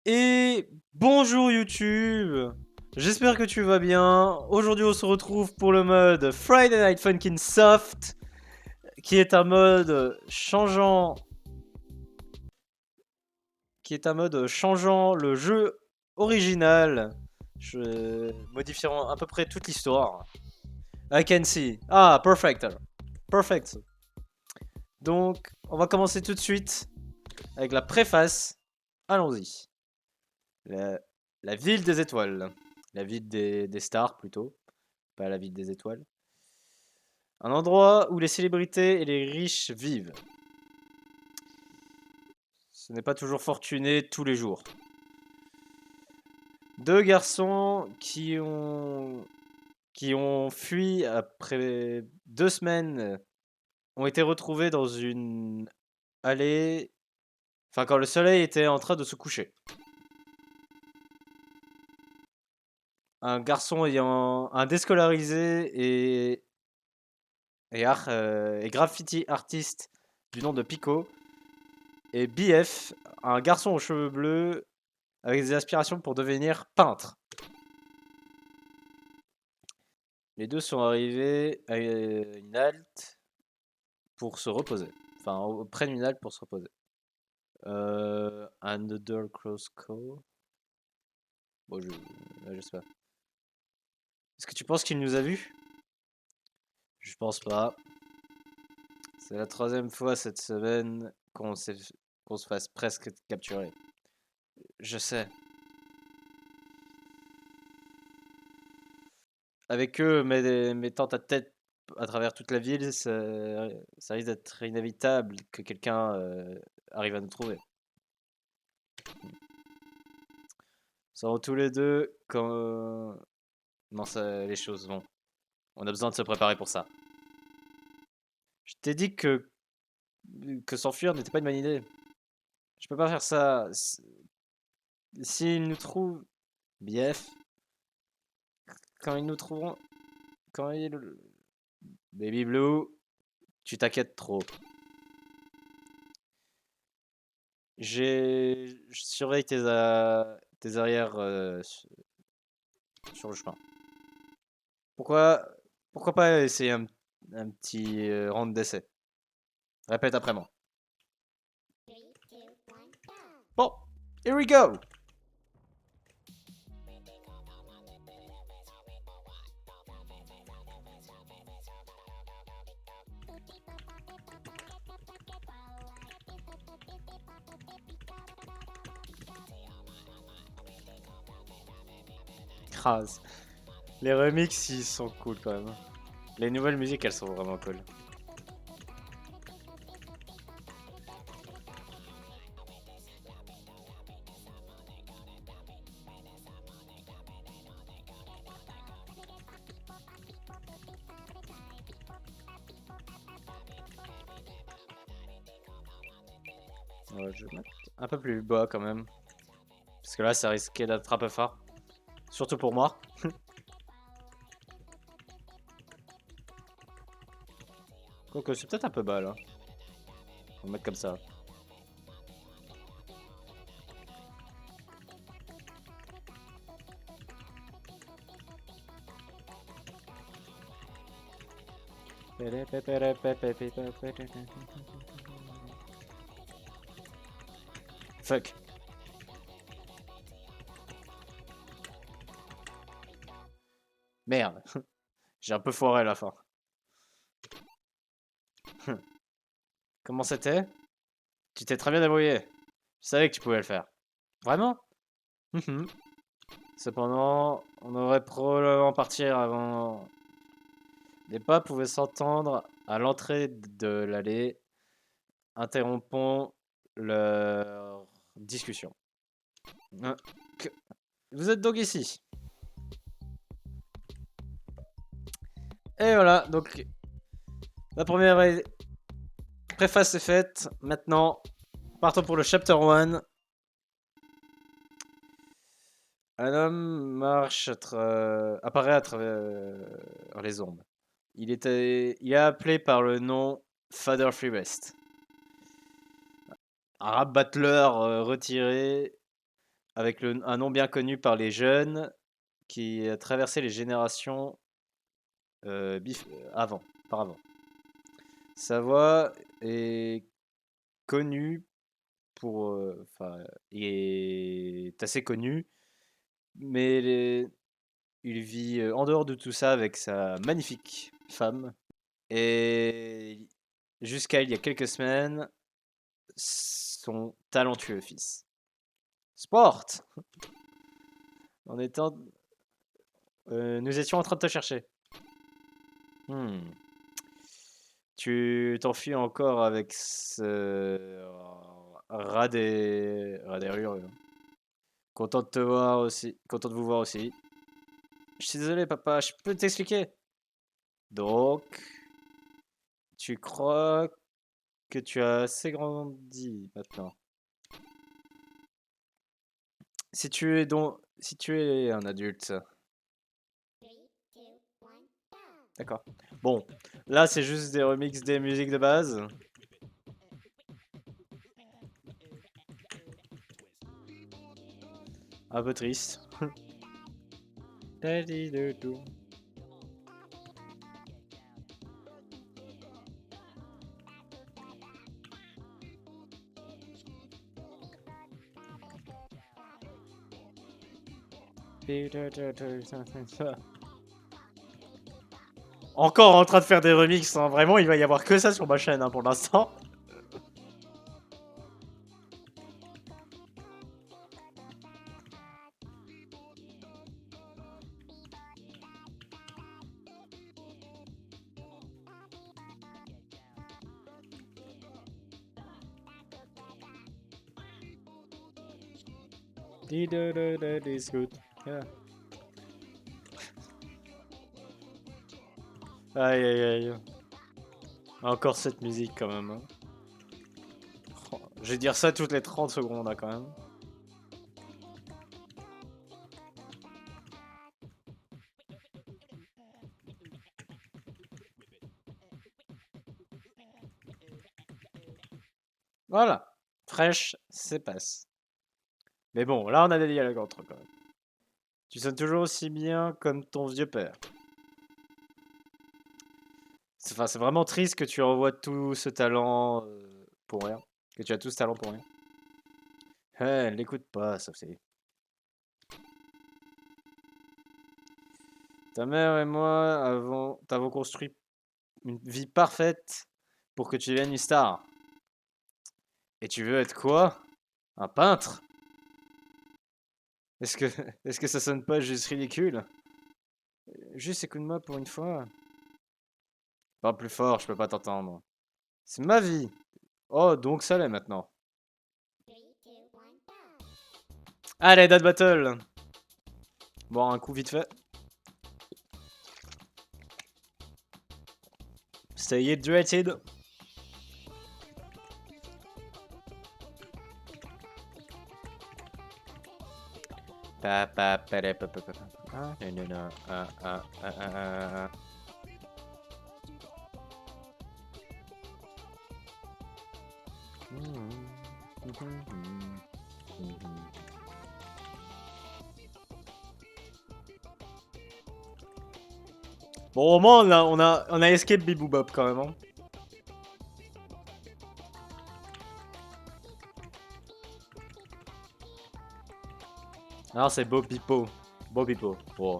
Et bonjour YouTube, j'espère que tu vas bien. Aujourd'hui on se retrouve pour le mode Friday Night Funkin' Soft, qui est un mode changeant le jeu original, modifiant à peu près toute l'histoire. I can see. Ah, perfect. Perfect. Donc, on va commencer tout de suite avec la préface. Allons-y. La, la ville des étoiles. La ville des stars plutôt, pas la ville des étoiles. Un endroit où les célébrités et les riches vivent. Ce n'est pas toujours fortuné tous les jours. Deux garçons qui ont fui après 2 semaines ont été retrouvés dans une allée, enfin quand le soleil était en train de se coucher. Un déscolarisé et graffiti artiste du nom de Pico, et BF, un garçon aux cheveux bleus avec des aspirations pour devenir peintre. Les deux sont arrivés à une halte pour se reposer. Enfin, près d'une halte pour se reposer. Another close call. Bon, je sais pas. Est-ce que tu penses qu'il nous a vus? Je pense pas. C'est la troisième fois cette semaine qu'on se fasse presque capturer. Je sais. Avec eux, mettant ta tête à travers toute la ville, ça risque d'être inévitable que quelqu'un arrive à nous trouver. Nous savons tous les deux comment les choses vont. On a besoin de se préparer pour ça. Je t'ai dit que s'enfuir n'était pas une bonne idée. Je peux pas faire ça. S'ils nous trouvent, BF, quand ils nous trouveront, quand ils... Baby Blue, tu t'inquiètes trop. Je surveille tes arrières sur le chemin. Pourquoi, pourquoi pas essayer un petit round d'essai? Répète après moi. Bon, here we go! Crase. Les remixes, ils sont cool quand même. Les nouvelles musiques, elles sont vraiment cool. Ouais, je vais mettre un peu plus bas quand même. Parce que là, ça risquait d'être un peu fort. Surtout pour moi. Quoique, c'est peut-être un peu bas là. On va mettre comme ça. Fuck. Merde. J'ai un peu foiré à la fin. Comment c'était? Tu t'es très bien débrouillé. Je savais que tu pouvais le faire. Vraiment? Mhm. Cependant, on devrait probablement partir avant. Les pas pouvaient s'entendre à l'entrée de l'allée, interrompant leur discussion. Hein, Vous êtes donc ici. Et voilà, donc la première préface est faite. Maintenant, partons pour le chapter 1. Un homme apparaît à travers les ombres. Il est appelé par le nom Father Freebest. Un rap battleur retiré avec un nom bien connu par les jeunes qui a traversé les générations auparavant. Sa voix est connue pour, enfin, est assez connu, mais il vit en dehors de tout ça avec sa magnifique femme. Et jusqu'à il y a quelques semaines, son talentueux fils. Sport! En étant. Nous étions en train de te chercher. Hmm. Tu t'enfuis encore avec ce rat des rues. Content de te voir aussi. Content de vous voir aussi. Je suis désolé, papa, je peux t'expliquer. Donc, tu crois que tu as assez grandi maintenant. Si tu es un adulte. D'accord. Bon, là c'est juste des remixes des musiques de base. Un peu triste. Encore en train de faire des remixes, hein. Vraiment il va y avoir que ça sur ma chaîne hein, pour l'instant. It's good. Yeah. Aïe aïe aïe. Encore cette musique quand même. Hein. Oh, je vais dire ça toutes les 30 secondes là, quand même. Voilà. Fraîche, c'est passe. Mais bon, là on a des dialogues entre quand même. Tu sonnes toujours aussi bien comme ton vieux père. Enfin, c'est vraiment triste que tu envoies tout ce talent pour rien. Que tu as tout ce talent pour rien. Elle l'écoute pas, Sophie. Ta mère et moi t'avons construit une vie parfaite pour que tu deviennes une star. Et tu veux être quoi? Un peintre? Est-ce que, est-ce que ça sonne pas juste ridicule? Juste écoute-moi pour une fois. Parle plus fort, je peux pas t'entendre. C'est ma vie. Oh, donc ça l'est maintenant. Allez, Dad Battle. Bon, un coup vite fait. Stay hydrated. Pa pa pa pa pa pa pa. Ah, non, non, non. Ah, ah, ah, ah, ah. Bon, au moins, on a escape Biboubop quand même. Hein. Alors, c'est Bobipo. Bobipo. Oh.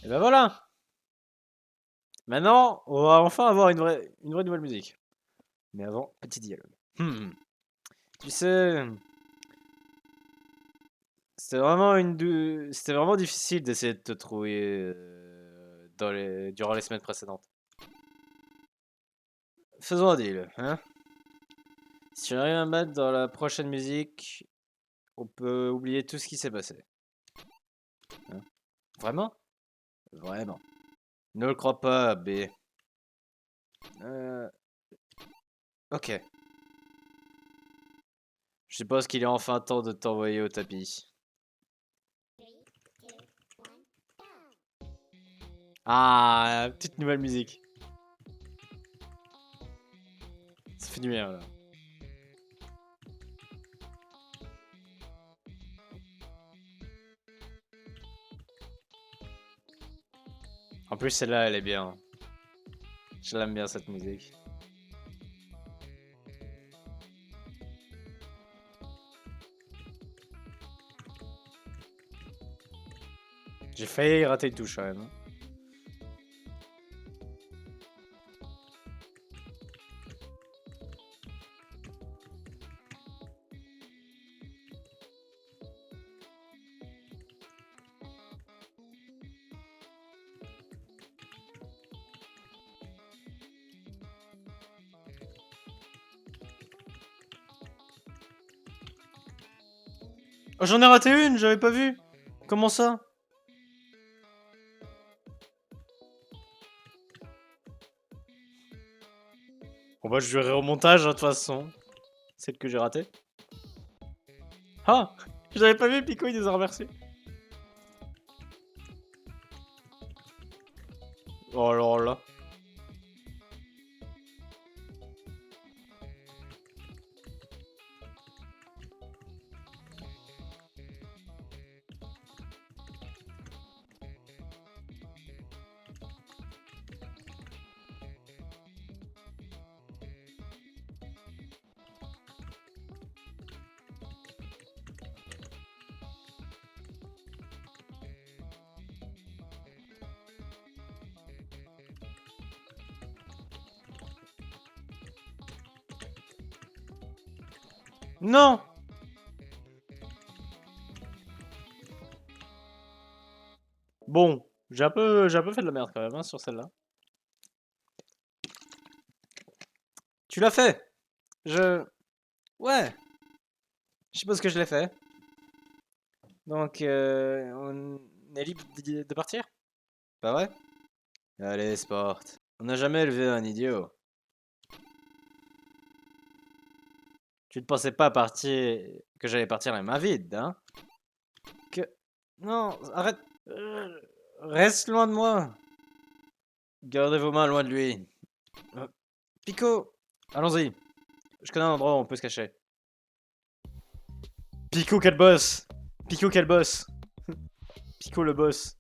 Et ben voilà. Maintenant, on va enfin avoir une vraie nouvelle musique. Mais avant, petit dialogue. Tu sais, c'était vraiment difficile d'essayer de te trouver durant les semaines précédentes. Faisons un deal, hein? Si j'arrive à mettre dans la prochaine musique, on peut oublier tout ce qui s'est passé. Hein? Vraiment? Vraiment. Ne le crois pas, B. Ok. Je suppose qu'il est enfin temps de t'envoyer au tapis. Ah, petite nouvelle musique. Ça fait du bien, là. En plus, celle-là, elle est bien. Je l'aime bien, cette musique. J'ai failli rater une touche, quand même. Oh, j'en ai raté une, j'avais pas vu. Comment ça? Bon bah je verrai au montage, hein, de toute façon. Celle que j'ai ratée. Ah! J'avais pas vu, Pico, il nous a remercié. Oh là là. Non! Bon, j'ai un peu fait de la merde quand même, hein, sur celle-là. Tu l'as fait! Ouais! Je suppose que je l'ai fait. Donc, on est libre de partir? Pas vrai? Allez, Sport. On n'a jamais élevé un idiot. Tu ne pensais pas partir que j'allais partir les mains vides, hein? Que... Non, arrête. Reste loin de moi. Gardez vos mains loin de lui. Pico, allons-y. Je connais un endroit où on peut se cacher. Pico, quel boss! Pico, quel boss! Pico, le boss.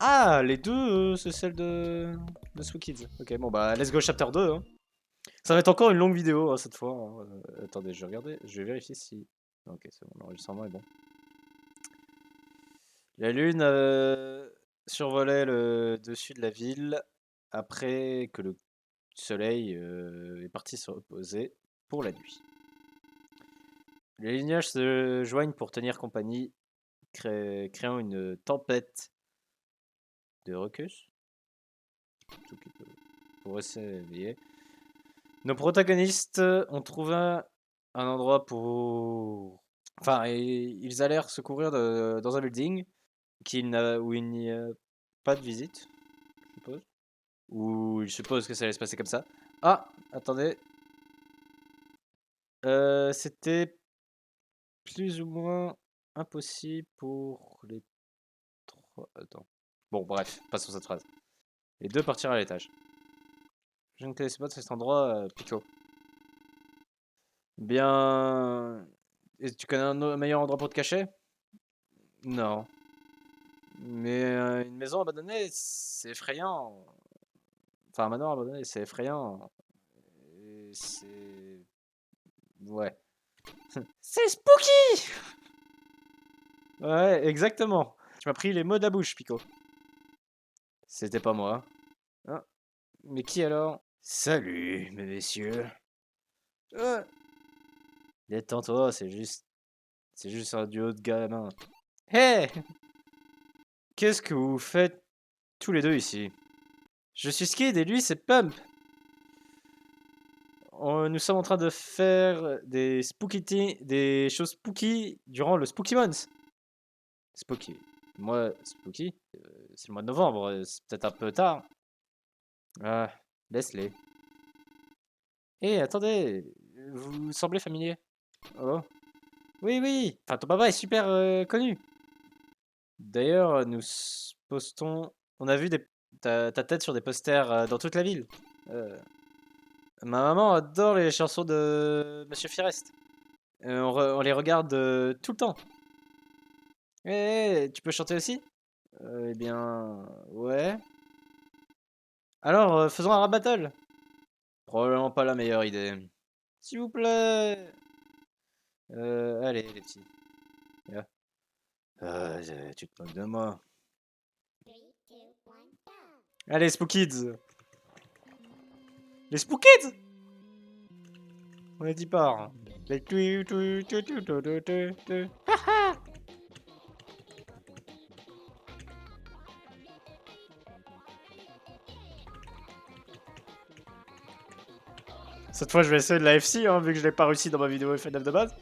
Ah, les deux, c'est celle de Sweet Kids. Ok, bon bah, let's go chapter 2. Hein. Ça va être encore une longue vidéo, hein, cette fois. Hein. Attendez, je vais regarder, je vais vérifier si... Ok, c'est bon, l'enregistrement est bon. La lune survolait le dessus de la ville après que le soleil est parti se reposer pour la nuit. Les lignages se joignent pour tenir compagnie, créant une tempête de recus pour rester éveillé. Nos protagonistes ont trouvé un endroit pour... Enfin, ils allèrent se couvrir dans un building où il n'y a pas de visite, je suppose. Ou ils supposent que ça allait se passer comme ça. Ah, attendez. C'était plus ou moins impossible pour les trois... Attends. Bon, bref, passons cette phrase. Les deux partirent à l'étage. Je ne connaissais pas cet endroit, Pico. Bien... Et tu connais un meilleur endroit pour te cacher? Non. Mais une maison abandonnée, c'est effrayant. Enfin, un manoir abandonné, c'est effrayant. Et c'est... Ouais. C'est spooky! Ouais, exactement. Tu m'as pris les mots de la bouche, Pico. C'était pas moi. Ah, mais qui alors? Salut, mes messieurs. Détends-toi, c'est juste... C'est juste un duo de gamins. Hé! Qu'est-ce que vous faites tous les deux ici? Je suis Skid et lui c'est Pump. Nous sommes en train de faire des choses spooky durant le Spooky Month. Spooky. Moi, Spooky, c'est le mois de novembre, c'est peut-être un peu tard. Ah, laisse-les. Hé, attendez, vous semblez familier. Oh. Oui, oui, enfin ton papa est super connu. D'ailleurs, postons... On a vu ta tête sur des posters dans toute la ville. Ma maman adore les chansons de Monsieur Firest. On les regarde tout le temps. Tu peux chanter aussi? Eh bien, ouais. Alors, faisons un rap battle. Probablement pas la meilleure idée. S'il vous plaît. Allez, les petits. Yeah. Tu te moques de moi. Allez, Spookids. Les Spookids. On est 10 parts. Les Cette fois, je vais essayer de la FC, hein, vu que je l'ai pas réussi dans ma vidéo FNF de base.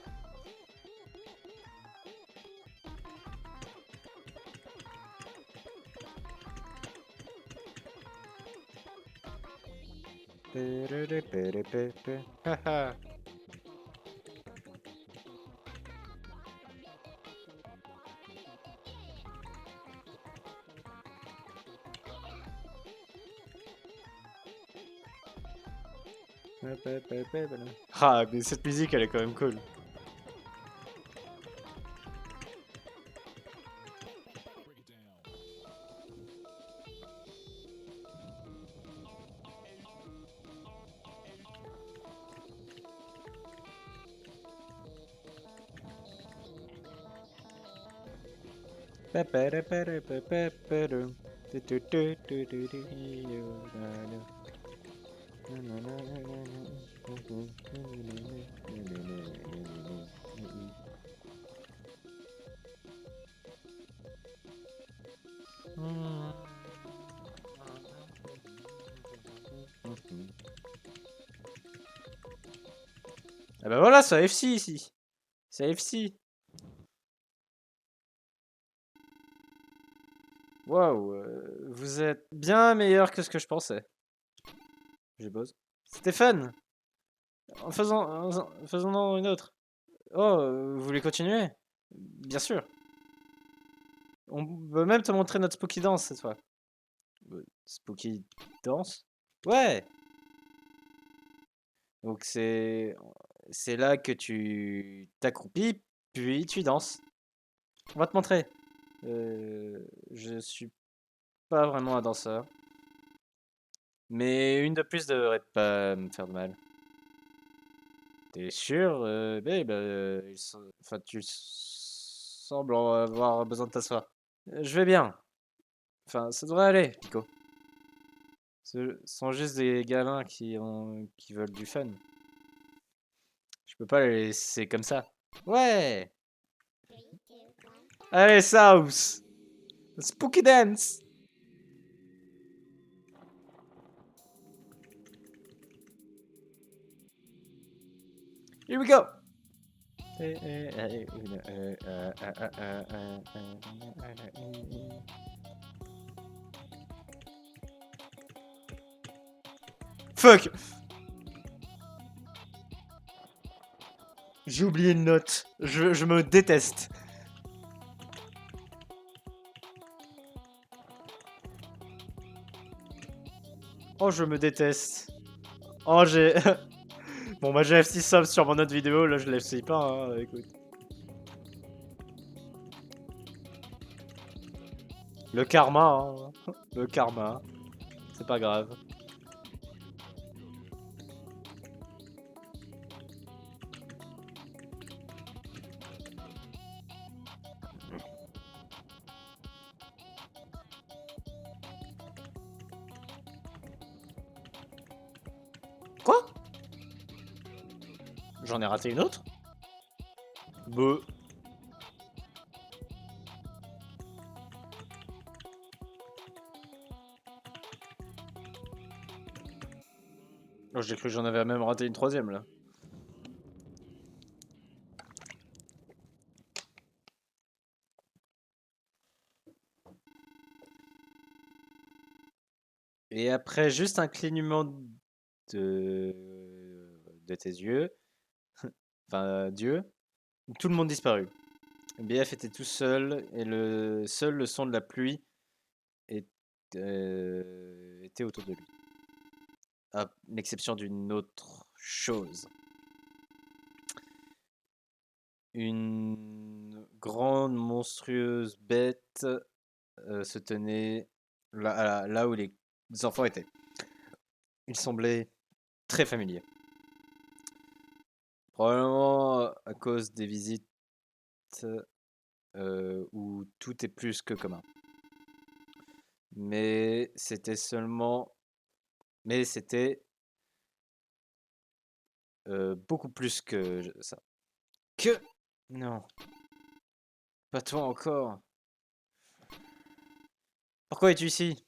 Ah, mais cette musique, elle est quand même cool. Ah bah voilà, c'est AFC ici. C'est AFC. Waouh, vous êtes bien meilleur que ce que je pensais. Je bosse. Stéphane, faisons-en une autre. Oh, vous voulez continuer? Bien sûr. On peut même te montrer notre Spooky Dance cette fois. Spooky Dance? Ouais! Donc c'est là que tu t'accroupis, puis tu danses. On va te montrer. Je suis pas vraiment un danseur. Mais une de plus devrait pas me faire de mal. T'es sûr? Enfin, tu sembles avoir besoin de t'asseoir. Je vais bien. Enfin, ça devrait aller, Pico. Ce sont juste des gamins qui veulent du fun. Je peux pas les laisser comme ça. Ouais! Allez, South! Spooky Dance! Here we go! Fuck! J'ai oublié une note. Je me déteste. Oh, je me déteste. Oh, j'ai... Bon, bah j'ai F6 sub sur mon autre vidéo, là je l'F6 pas, hein, écoute. Le karma, hein. Le karma. C'est pas grave. Quoi? J'en ai raté une autre? Beuh. Oh, j'ai cru que j'en avais même raté une troisième là. Et après juste un clignement de, de tes yeux, enfin Dieu, tout le monde disparut. BF était tout seul et seul le son de la pluie était autour de lui. À l'exception d'une autre chose. Une grande monstrueuse bête se tenait là où les enfants étaient. Il semblait très familier. Probablement à cause des visites où tout est plus que commun. Mais c'était seulement... Mais c'était beaucoup plus que ça. Que... Non, pas toi encore. Pourquoi es-tu ici?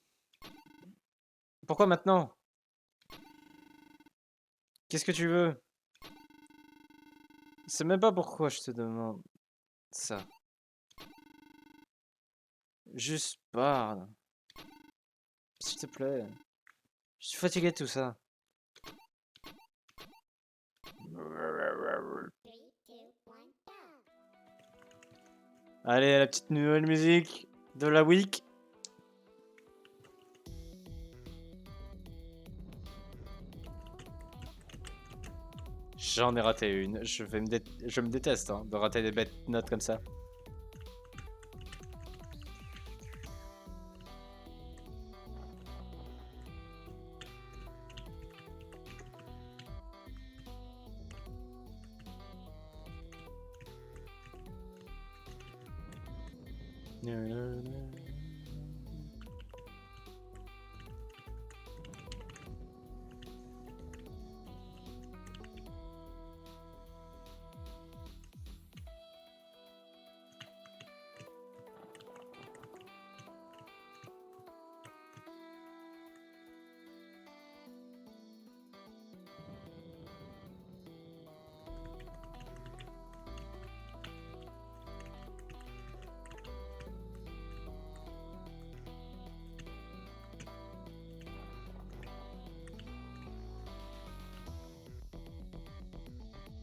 Pourquoi maintenant? Qu'est-ce que tu veux? C'est même pas pourquoi je te demande ça. Juste parle. S'il te plaît. Je suis fatigué de tout ça. Allez, la petite nouvelle musique de la week. J'en ai raté une. Je me déteste hein, de rater des bêtes notes comme ça.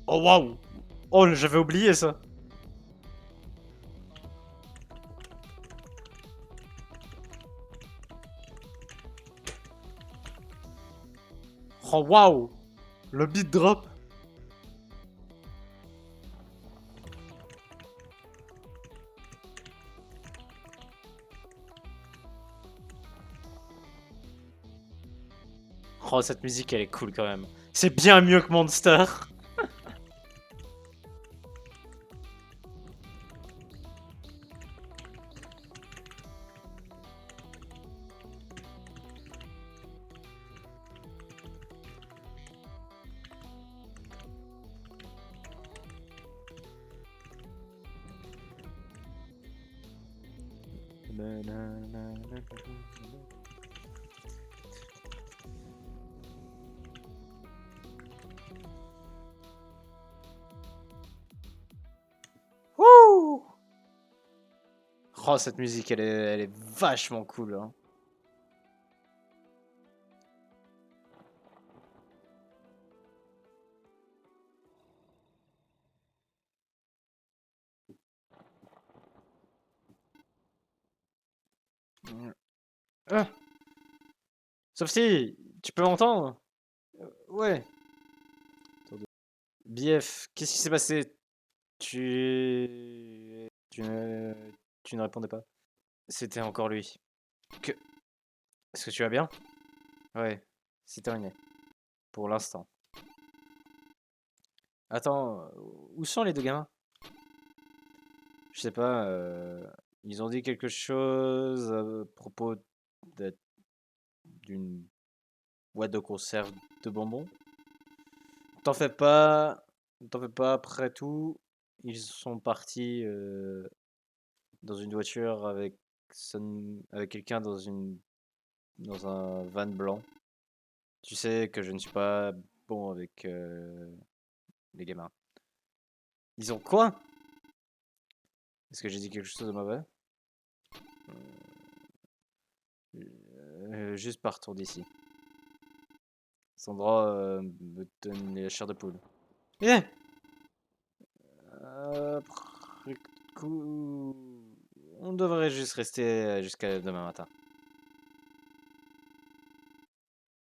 Oh waouh! Oh, j'avais oublié ça. Oh waouh! Le beat drop. Oh, cette musique elle est cool quand même. C'est bien mieux que Monster. Wouh! Oh, cette musique elle est vachement cool. Hein. Ah, sauf si, tu peux m'entendre? Ouais. BF, qu'est-ce qui s'est passé? Tu ne... tu ne répondais pas. C'était encore lui. Que... Est-ce que tu vas bien? Ouais, c'est terminé. Pour l'instant. Attends, où sont les deux gamins? Je sais pas, ils ont dit quelque chose à propos d'une boîte de conserve de bonbons. T'en fais pas, t'en fais pas, après tout, ils sont partis dans une voiture avec quelqu'un dans un van blanc. Tu sais que je ne suis pas bon avec les gamins. Ils ont quoi? Est-ce que j'ai dit quelque chose de mauvais? Juste partir d'ici. Sandra me donne la chair de poule. Eh! Après coup, on devrait juste rester jusqu'à demain matin.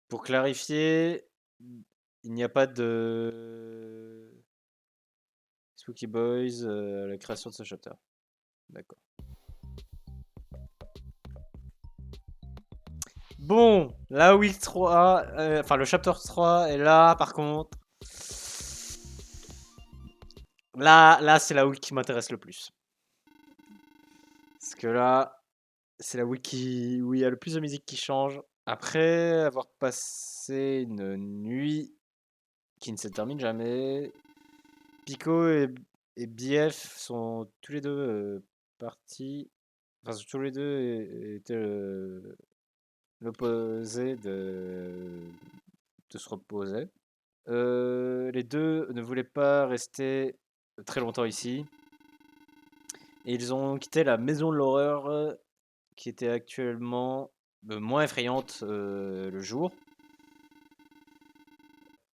Pour clarifier, il n'y a pas de Spooky Boys à la création de ce chapter. D'accord. Bon, la week 3, enfin le chapter 3 est là par contre. Là c'est la week qui m'intéresse le plus. Parce que là, c'est la week où il y a le plus de musique qui change. Après avoir passé une nuit qui ne se termine jamais, Pico et BF sont tous les deux partis. Enfin, tous les deux étaient l'opposé de se reposer. Les deux ne voulaient pas rester très longtemps ici. Et ils ont quitté la maison de l'horreur qui était actuellement moins effrayante le jour.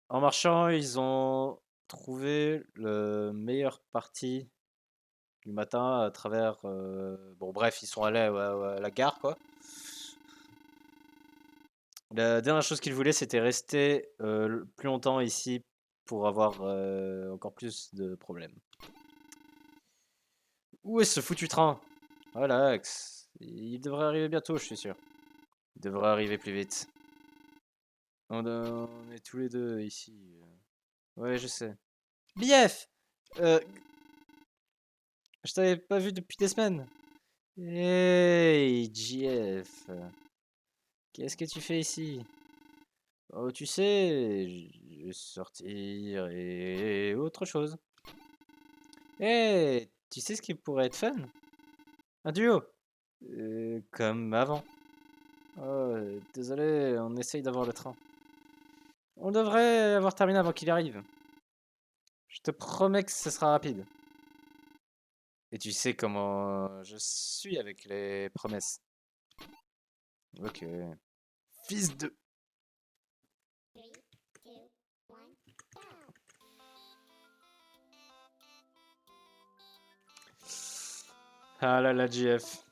En marchant, ils ont trouvé le meilleur parti du matin à travers. Bon, bref, ils sont allés à la gare, quoi. La dernière chose qu'ils voulaient, c'était rester plus longtemps ici pour avoir encore plus de problèmes. Où est ce foutu train? Relax. Il devrait arriver bientôt, je suis sûr. Il devrait arriver plus vite. On est tous les deux ici. Ouais, je sais. BF! Je t'avais pas vu depuis des semaines. Hey, JF. Qu'est-ce que tu fais ici? Oh, tu sais, je vais sortir et autre chose. Hey, tu sais ce qui pourrait être fun? Un duo. Comme avant. Oh, désolé, on essaye d'avoir le train. On devrait avoir terminé avant qu'il arrive. Je te promets que ce sera rapide. Et tu sais comment je suis avec les promesses. Ok. Fils de... Ah là là, JF.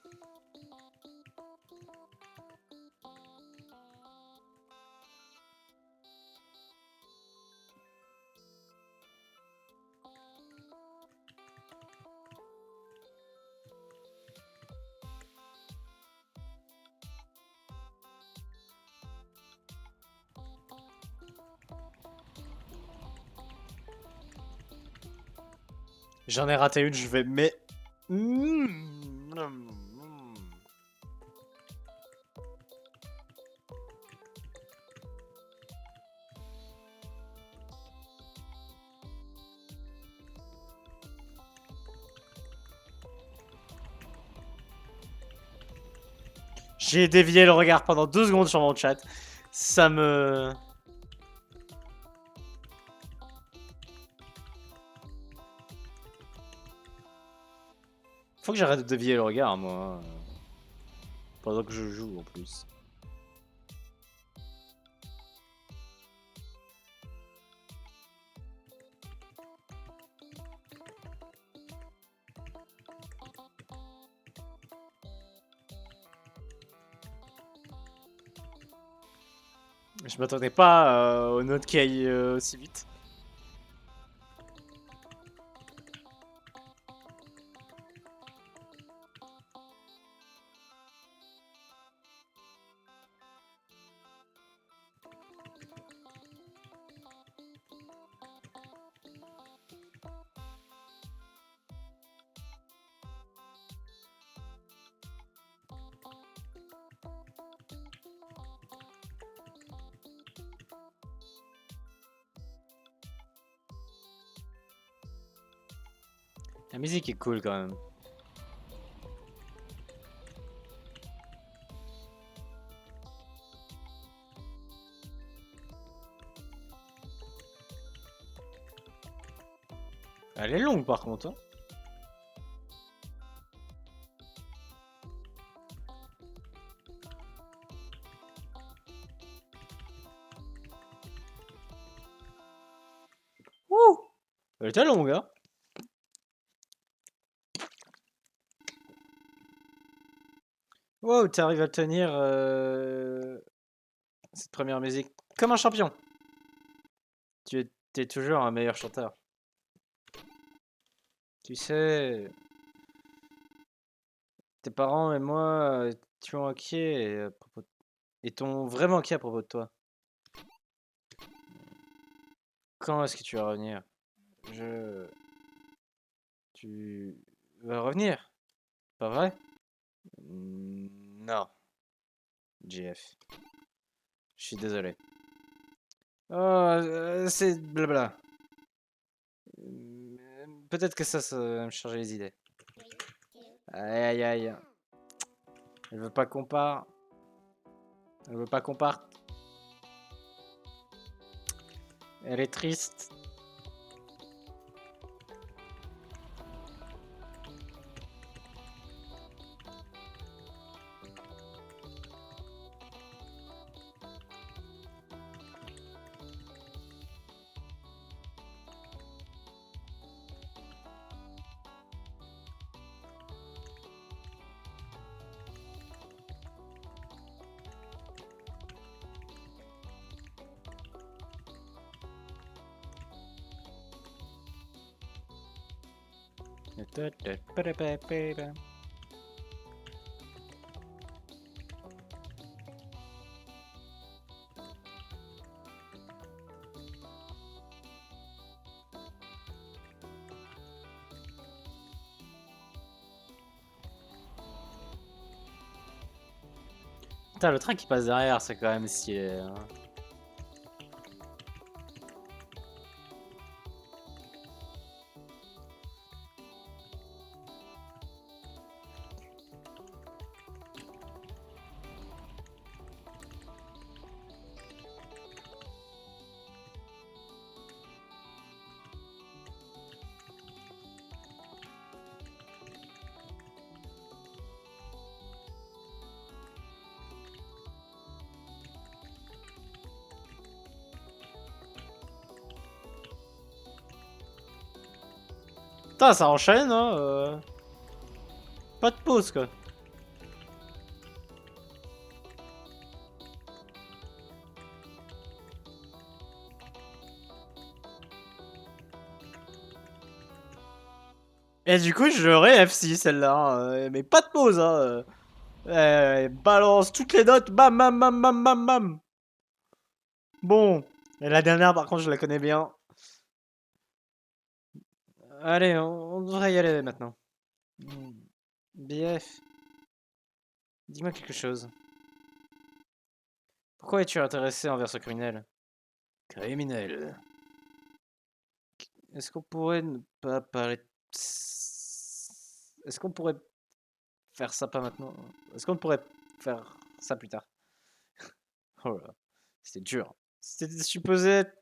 J'en ai raté une, je vais... Mais... J'ai dévié le regard pendant 2 secondes sur mon chat. Ça me... Faut que j'arrête de dévier le regard, moi. Pendant que je joue, en plus. Je m'attendais pas aux notes qui aillent aussi vite. La musique est cool quand même. Elle est longue par contre. Hein. Ouh! Elle était longue, hein? Wow, t'arrives à tenir cette première musique comme un champion. Tu es toujours un meilleur chanteur. Tu sais, tes parents et moi, tu es inquiets à propos et t'ont vraiment inquiet à propos de toi. Quand est-ce que tu vas revenir? Tu vas revenir, pas vrai? Non, JF. Je suis désolé. Oh, c'est blabla. Peut-être que ça va me changer les idées. Aïe aïe aïe. Elle veut pas qu'on parte. Elle veut pas qu'on parte. Elle est triste. Putain, le train qui passe derrière, c'est quand même stylé. Hein. Putain, ça enchaîne, hein. Pas de pause, quoi. Et du coup, je l'aurais F6 celle-là, hein, mais pas de pause, hein. Balance toutes les notes, bam, bam, bam, bam, bam, bam. Bon, et la dernière, par contre, je la connais bien. Allez, on devrait y aller maintenant. BF, dis-moi quelque chose. Pourquoi es-tu intéressé envers ce criminel? Criminel. Est-ce qu'on pourrait ne pas parler... Est-ce qu'on pourrait faire ça pas maintenant? Est-ce qu'on pourrait faire ça plus tard? Oh là, c'était dur. C'était supposé être...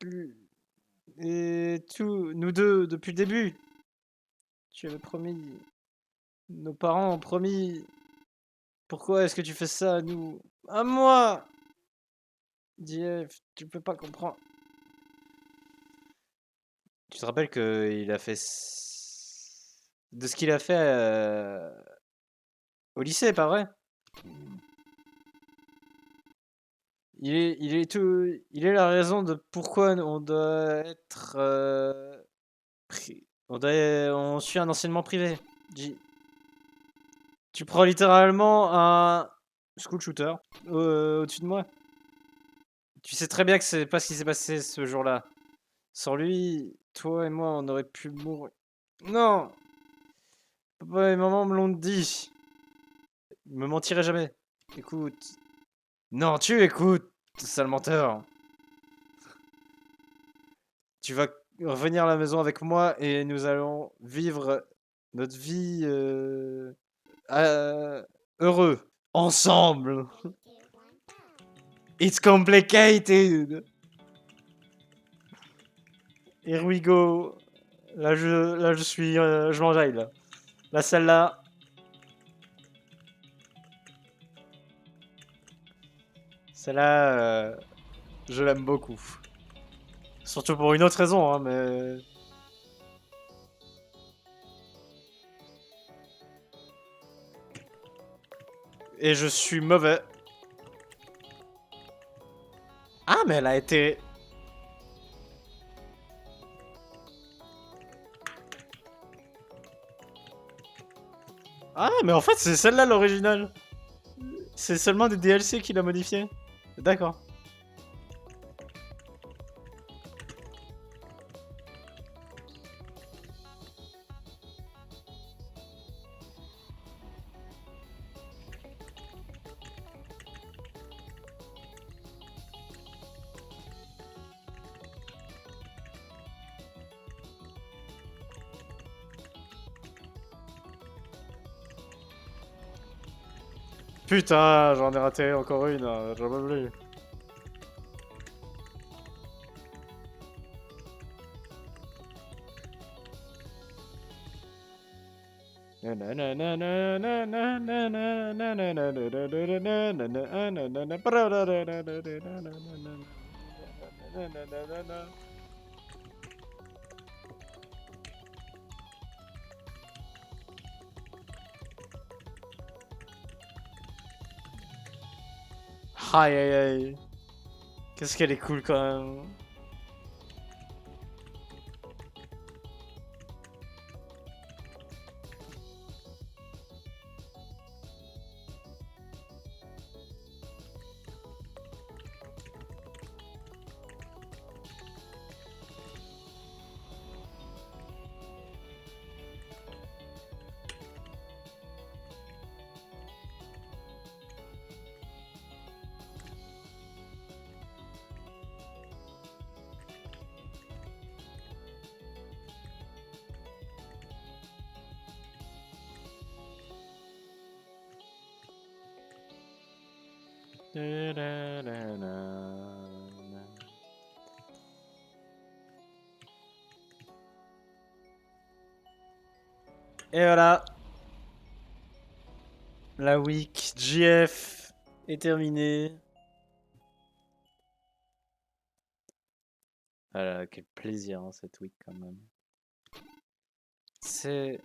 Et tout, nous deux, depuis le début. Tu avais promis... Nos parents ont promis... Pourquoi est-ce que tu fais ça à nous? À moi! DF, tu peux pas comprendre. Tu te rappelles qu'il a fait... De ce qu'il a fait au lycée, pas vrai? Il est la raison de pourquoi on doit être... on suit un enseignement privé. Tu prends littéralement un school shooter au-dessus de moi. Tu sais très bien que c'est pas ce qui s'est passé ce jour-là. Sans lui, toi et moi, on aurait pu mourir. Non! Papa et maman me l'ont dit. Ils me mentiraient jamais. Écoute. Non, tu écoutes, sale menteur. Tu vas revenir à la maison avec moi et nous allons vivre notre vie heureux. Ensemble. It's complicated. Here we go. Là, je suis, je m'enjaille là. Là, celle-là. Celle-là, je l'aime beaucoup. Surtout pour une autre raison, hein, mais. Et je suis mauvais. Ah, mais elle a été. Ah, mais en fait, c'est celle-là l'original. C'est seulement des DLC qu'il a modifié. D'accord. Putain, j'en ai raté encore une, j'en peux plus. Aïe aïe aïe. Qu'est-ce qu'elle est cool quand même. Et voilà. La week GF est terminée. Voilà, quel plaisir hein, cette week quand même. C'était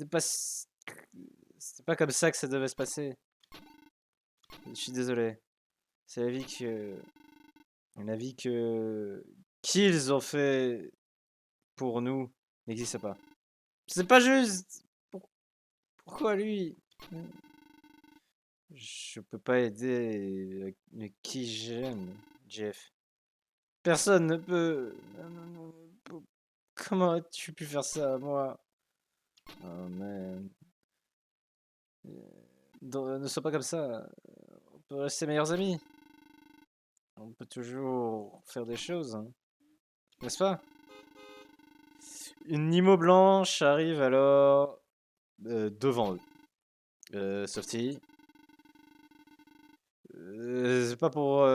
pas c'était pas comme ça que ça devait se passer. Je suis désolé. C'est la vie que qu'ils ont fait pour nous n'existe pas. C'est pas juste. Pourquoi lui? Je peux pas aider qui j'aime, Jeff. Personne ne peut. Comment as-tu pu faire ça à moi? Oh man. Ne sois pas comme ça. On peut rester meilleurs amis. On peut toujours faire des choses, hein. N'est-ce pas? Une Nemo blanche arrive alors devant eux. Softy. C'est pas pour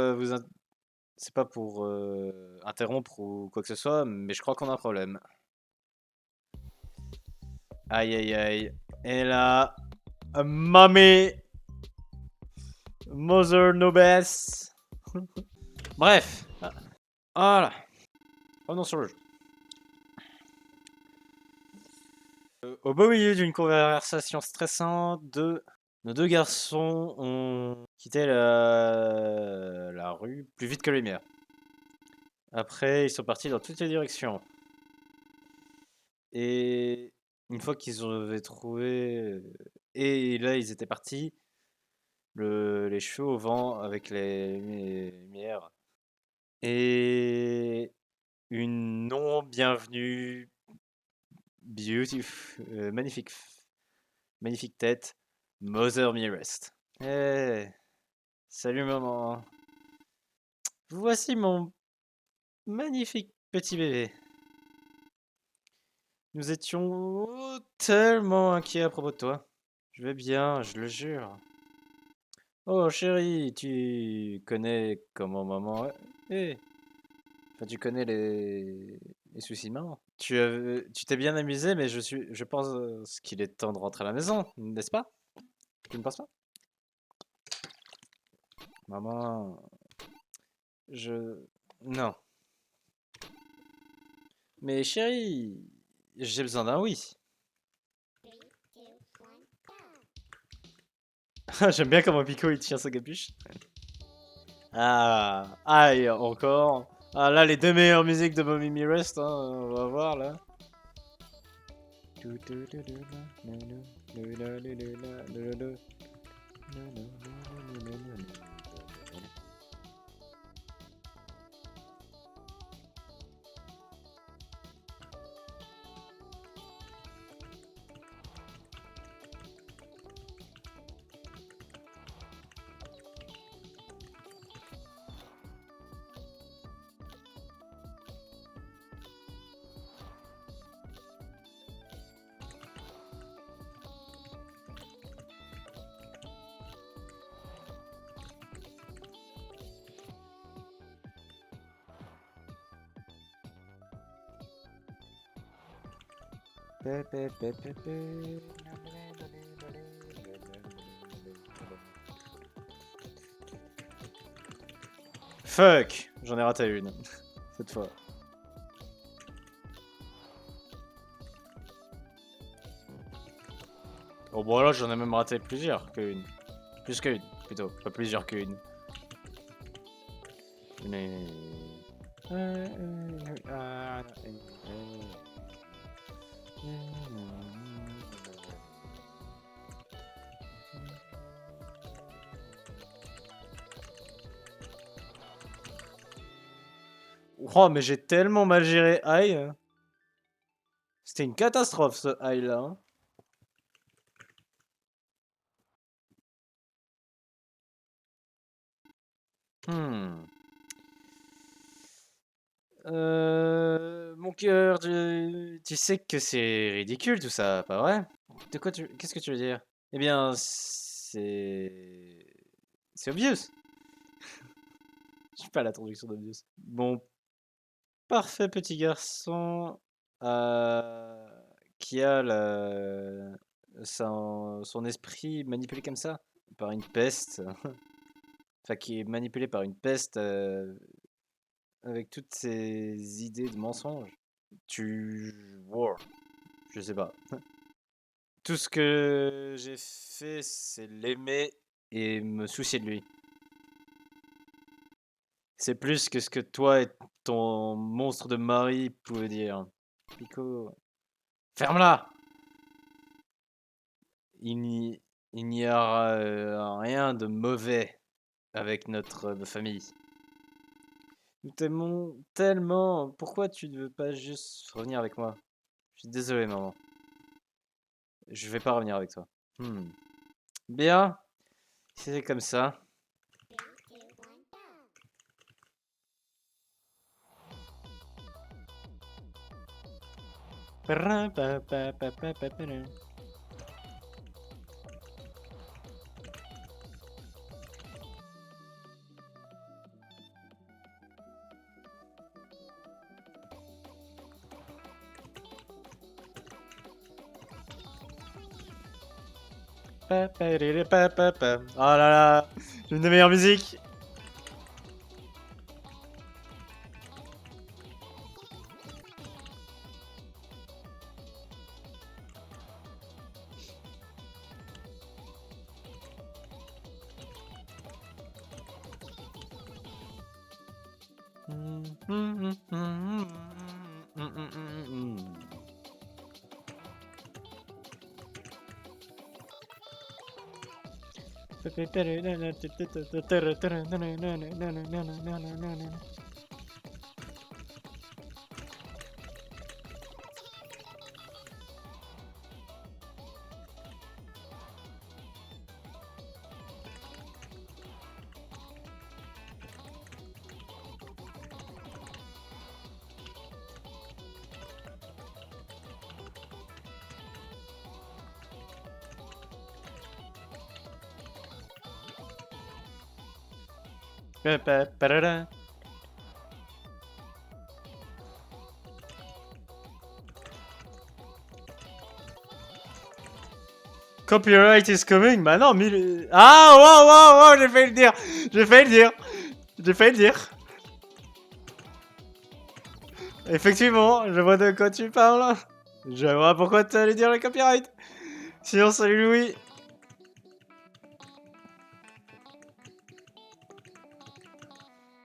c'est pas pour interrompre ou quoi que ce soit, mais je crois qu'on a un problème. Aïe aïe aïe. Et là, Mamé, Mother No Best. Bref. Voilà. Revenons sur le jeu. Au beau milieu d'une conversation stressante, nos deux garçons ont quitté la rue plus vite que les lumière. Après, ils sont partis dans toutes les directions. Et une fois qu'ils avaient trouvé... Et là, ils étaient partis, les cheveux au vent avec les lumières. Et une non-bienvenue, magnifique, magnifique tête, Mother Mirest. Eh, salut maman. Voici mon magnifique petit bébé. Nous étions tellement inquiets à propos de toi. Je vais bien, je le jure. Oh chérie, tu connais comment maman est. Enfin, tu connais les soucis de maman. Tu t'es bien amusé, mais je pense qu'il est temps de rentrer à la maison, n'est-ce pas? Tu ne penses pas? Maman, je... Non. Mais chérie, j'ai besoin d'un oui. J'aime bien comment Pico il tient sa capuche. Ah, aïe, encore. Ah là, les deux meilleures musiques de Bohemian Rest, hein, on va voir là. Fuck, j'en ai raté une cette fois. Oh bon là j'en ai même raté plusieurs qu'une. Plus qu'une plutôt, pas plusieurs qu'une. Mais... Oh mais j'ai tellement mal géré Aïe. C'était une catastrophe ce Aïe là. Hein. Hmm. Mon cœur, tu sais que c'est ridicule tout ça, pas vrai? Qu'est-ce que tu veux dire? Eh bien, c'est obvious. Je suis pas à la traduction d'obvious. Mon parfait petit garçon qui a son esprit manipulé comme ça par une peste, enfin qui est manipulé par une peste avec toutes ses idées de mensonges. Wow, je sais pas. Tout ce que j'ai fait, c'est l'aimer et me soucier de lui. C'est plus que ce que toi et ton monstre de mari pouvaient dire. Pico, ferme-la! Il n'y il n'y aura rien de mauvais avec notre famille. Nous t'aimons tellement. Pourquoi tu ne veux pas juste revenir avec moi? Je suis désolé, maman. Je vais pas revenir avec toi. Hmm. Bien, si c'est comme ça. Oh là là, une des meilleures musiques. Copyright is coming. Bah non, mais... Ah, wow, j'ai failli le dire. J'ai failli le dire. J'ai failli le dire. Effectivement, je vois de quoi tu parles. Je vois pourquoi tu allais dire le copyright. Sinon, salut Louis.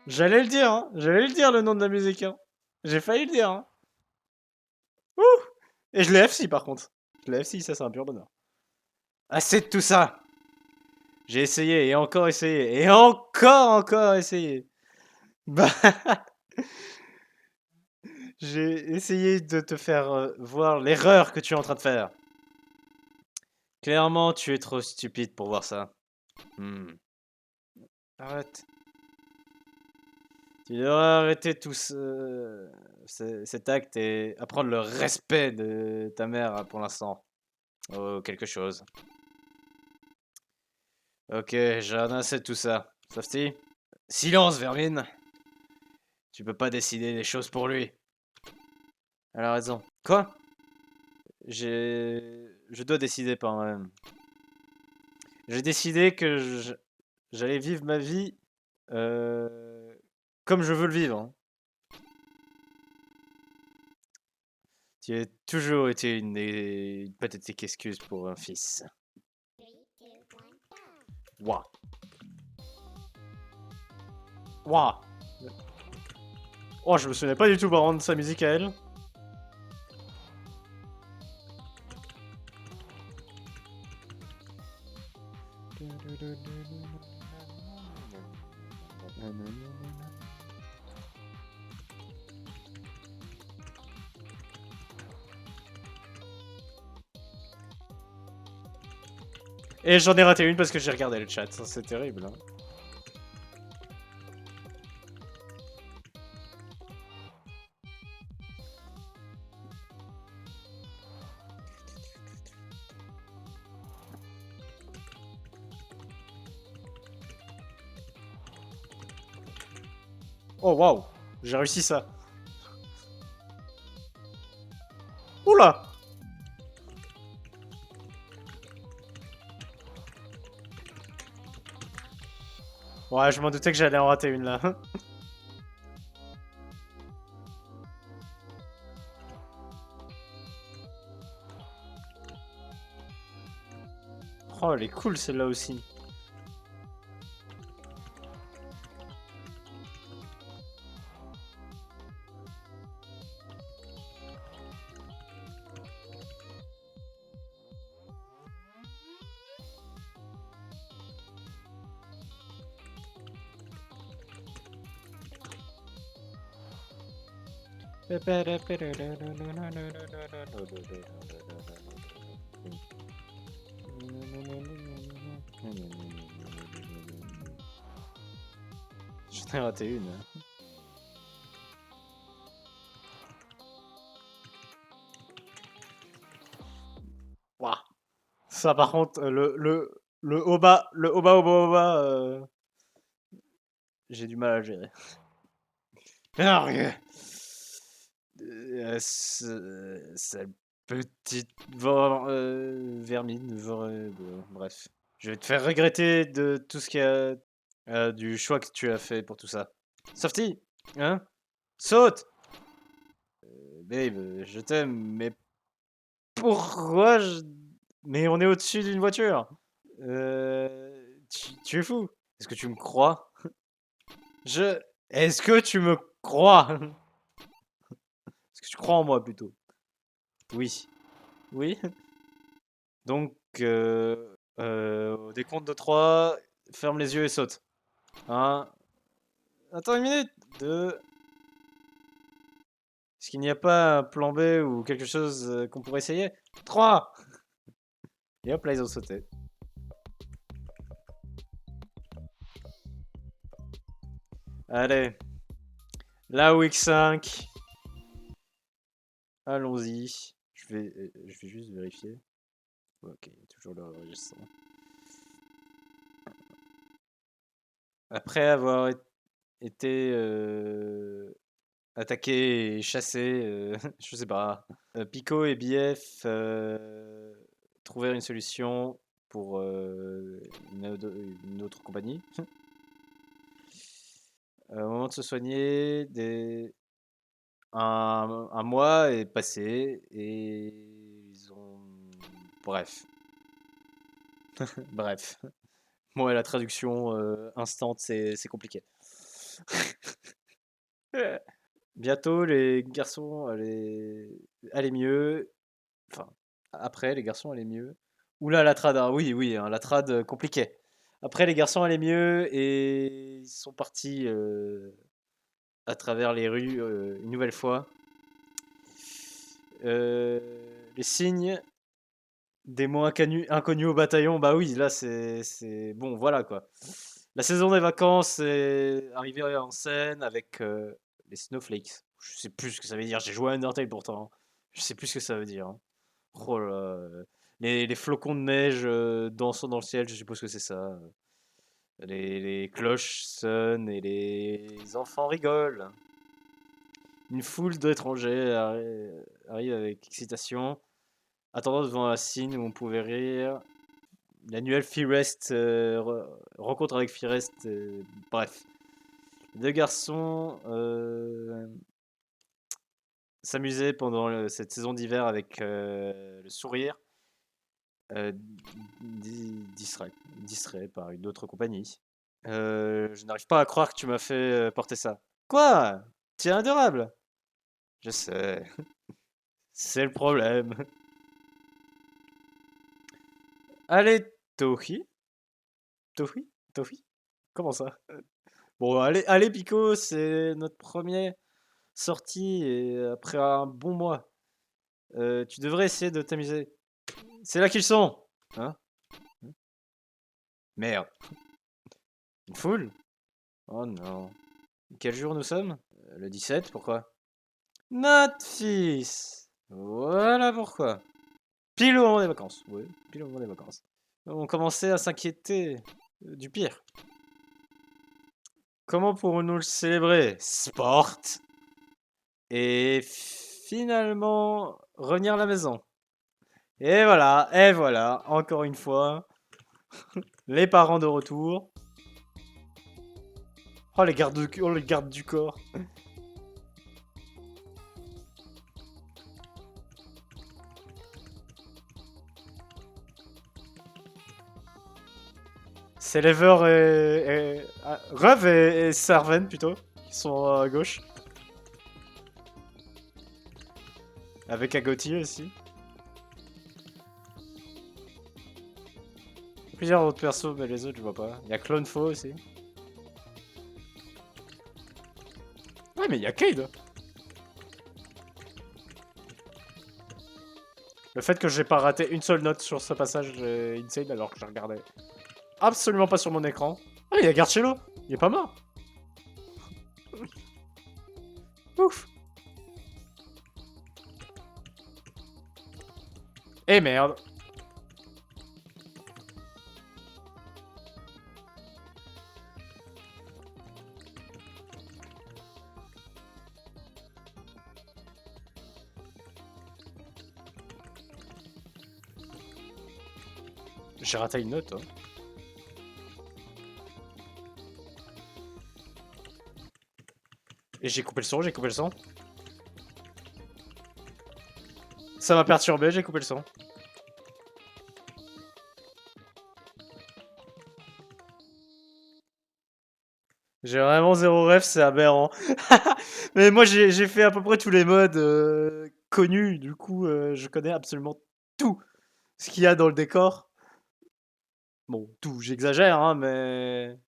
J'allais le dire, hein. J'allais le dire, le nom de la musique, hein. J'ai failli le dire, hein. Ouh. Et je l'ai F6 par contre. Je l'ai F6, ça c'est un pur bonheur. Assez de tout ça. J'ai essayé et encore essayé et encore essayé. Bah, j'ai essayé de te faire voir l'erreur que tu es en train de faire. Clairement, tu es trop stupide pour voir ça. Arrête. Tu devrais arrêter tout cet acte et apprendre le respect de ta mère pour l'instant. Oh, quelque chose. Ok, j'en ai assez de tout ça. Softy? Silence, Vermine! Tu peux pas décider des choses pour lui. Elle a raison. Quoi? Je dois décider par moi-même. J'ai décidé que j'allais vivre ma vie comme je veux le vivre, hein. Tu as toujours été une pathétique excuse pour un fils. Waouh. Waouh. Oh, je me souvenais pas du tout par de sa musique à elle. Et j'en ai raté une parce que j'ai regardé le chat, c'est terrible, hein. Oh waouh, j'ai réussi ça. Oula. Ouais, je m'en doutais que j'allais en rater une là. Oh, elle est cool celle-là aussi. J'en ai raté une. Waouh. Ça par contre, le oba, j'ai du mal à gérer. Alors, cette petite vermine, bref. Je vais te faire regretter de tout ce qu'il y a, du choix que tu as fait pour tout ça. Softy, hein? Saute! Babe, je t'aime, mais pourquoi je... Mais on est au-dessus d'une voiture. Tu es fou. Est-ce que tu me crois? Je... Est-ce que tu me crois? Est-ce que tu crois en moi plutôt? Oui. Oui. Donc, au décompte de 3, ferme les yeux et saute. 1. Attends une minute. 2. Est-ce qu'il n'y a pas un plan B ou quelque chose qu'on pourrait essayer? 3. Et hop là, ils ont sauté. Allez. La week 5. Allons-y. Je vais juste vérifier. Ok, toujours le registre. Après avoir été attaqué et chassé, je sais pas. Pico et BF trouver une solution pour une autre compagnie. Au moment de se soigner, un mois est passé et ils ont... Bref. Bref. Moi, la traduction instant, c'est compliqué. Bientôt, les garçons allaient mieux. Enfin, après, les garçons allaient mieux. Oula, la trad, oui, oui, hein, la trad compliqué. Après, les garçons allaient mieux et ils sont partis à travers les rues une nouvelle fois. Les signes des mots inconnus au bataillon, bah oui, là c'est bon, voilà quoi. La saison des vacances est arrivée en scène avec les snowflakes. Je sais plus ce que ça veut dire, j'ai joué à Undertale pourtant, hein. Je sais plus ce que ça veut dire, hein. Oh là, les flocons de neige dansant dans le ciel, je suppose que c'est ça. Les cloches sonnent et les enfants rigolent. Une foule d'étrangers arrive avec excitation, attendant devant un signe où on pouvait rire. L'annuel Firest, rencontre avec Firest, bref. Les deux garçons s'amusaient pendant cette saison d'hiver avec le sourire, distrait par une autre compagnie. Je n'arrive pas à croire que tu m'as fait porter ça. Quoi? Tu es adorable. Je sais. C'est le problème. Allez, Tohi. Tohi? Tohi? Comment ça? Bon, allez, Pico, c'est notre première sortie et après un bon mois. Tu devrais essayer de t'amuser. C'est là qu'ils sont! Hein? Merde. Une foule? Oh non. Quel jour nous sommes? Le 17, pourquoi? Notre fils! Voilà pourquoi. Pile au moment des vacances. Oui, pile au moment des vacances. On commençait à s'inquiéter du pire. Comment pourrons-nous le célébrer? Sport! Et finalement, revenir à la maison. Et voilà, encore une fois, les parents de retour. Oh, les gardes du corps. C'est Lever Rev et Serven plutôt, qui sont à gauche. Avec Agoti aussi. Plusieurs autres persos, mais les autres je vois pas. Il y a Clonefo aussi. Ouais, mais il y a Cade. Le fait que j'ai pas raté une seule note sur ce passage est insane alors que je regardais absolument pas sur mon écran. Ah, il y a Garcello. Il est pas mort. Ouf. Eh merde. J'ai raté une note. Hein. Et j'ai coupé le son, Ça m'a perturbé, j'ai coupé le son. J'ai vraiment zéro ref, c'est aberrant. Mais moi j'ai fait à peu près tous les modes connus, du coup je connais absolument tout ce qu'il y a dans le décor. Bon, tout, j'exagère, hein, mais...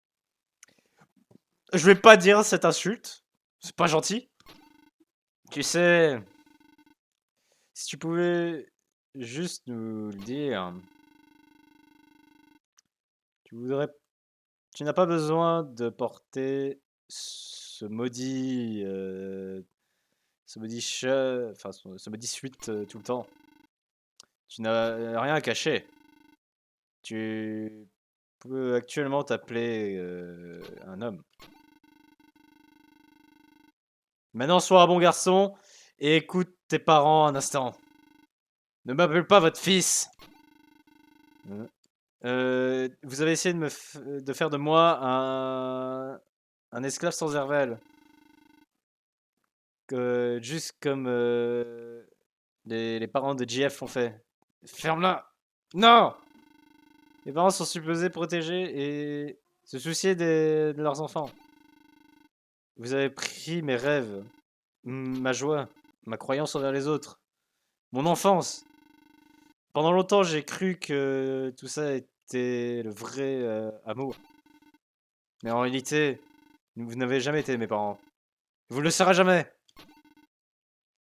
Je vais pas dire cette insulte, c'est pas gentil. Tu sais, si tu pouvais juste nous le dire, tu n'as pas besoin de porter ce maudit enfin ce maudit suite tout le temps. Tu n'as rien à cacher. Tu peux actuellement t'appeler un homme. Maintenant, sois un bon garçon et écoute tes parents un instant. Ne m'appelle pas votre fils. Vous avez essayé de faire de moi un esclave sans cervelle. Juste comme les parents de JF ont fait. Ferme-la! Non! Les parents sont supposés protéger et se soucier de leurs enfants. Vous avez pris mes rêves, ma joie, ma croyance envers les autres, mon enfance. Pendant longtemps, j'ai cru que tout ça était le vrai amour. Mais en réalité, vous n'avez jamais été mes parents. Vous ne le serez jamais.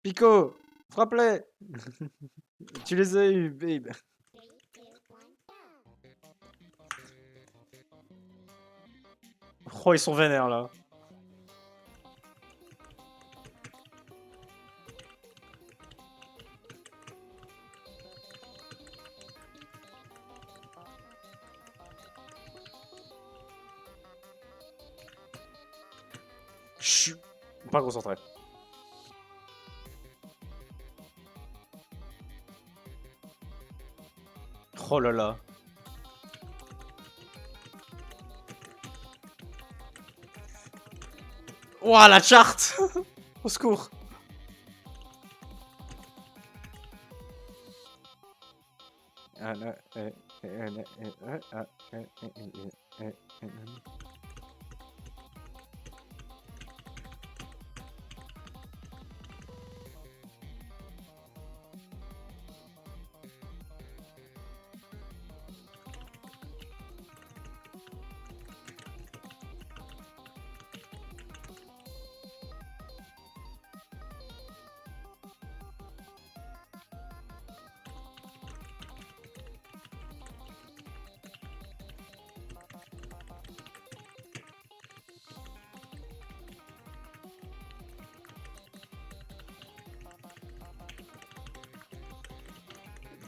Pico, frappe-les. Tu les as eus, babe. Oh, ils sont vénères là. Je suis pas concentré. Oh là là. Ouah, la charte. Au secours.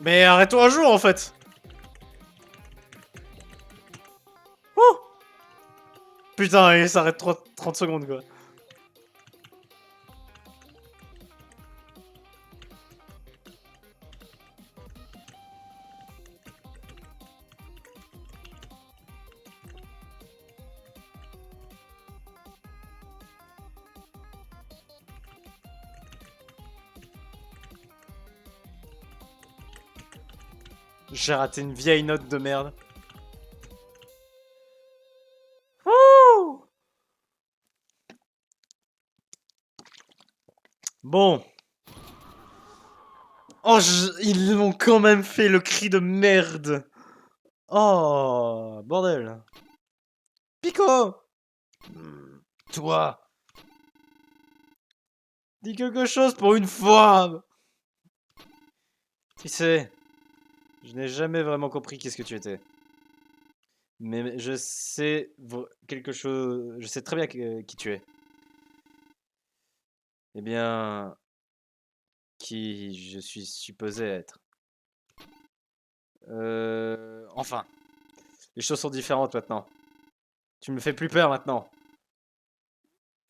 Mais arrête-toi un jour en fait. Oh putain, il s'arrête 30 secondes quoi. J'ai raté une vieille note de merde. Ouh bon. Oh, ils m'ont quand même fait le cri de merde. Oh, bordel. Pico! Toi, dis quelque chose pour une fois. Tu sais, je n'ai jamais vraiment compris qu'est-ce que tu étais. Mais je sais quelque chose. Je sais très bien qui tu es. Eh bien, qui je suis supposé être. Enfin, les choses sont différentes maintenant. Tu me fais plus peur maintenant.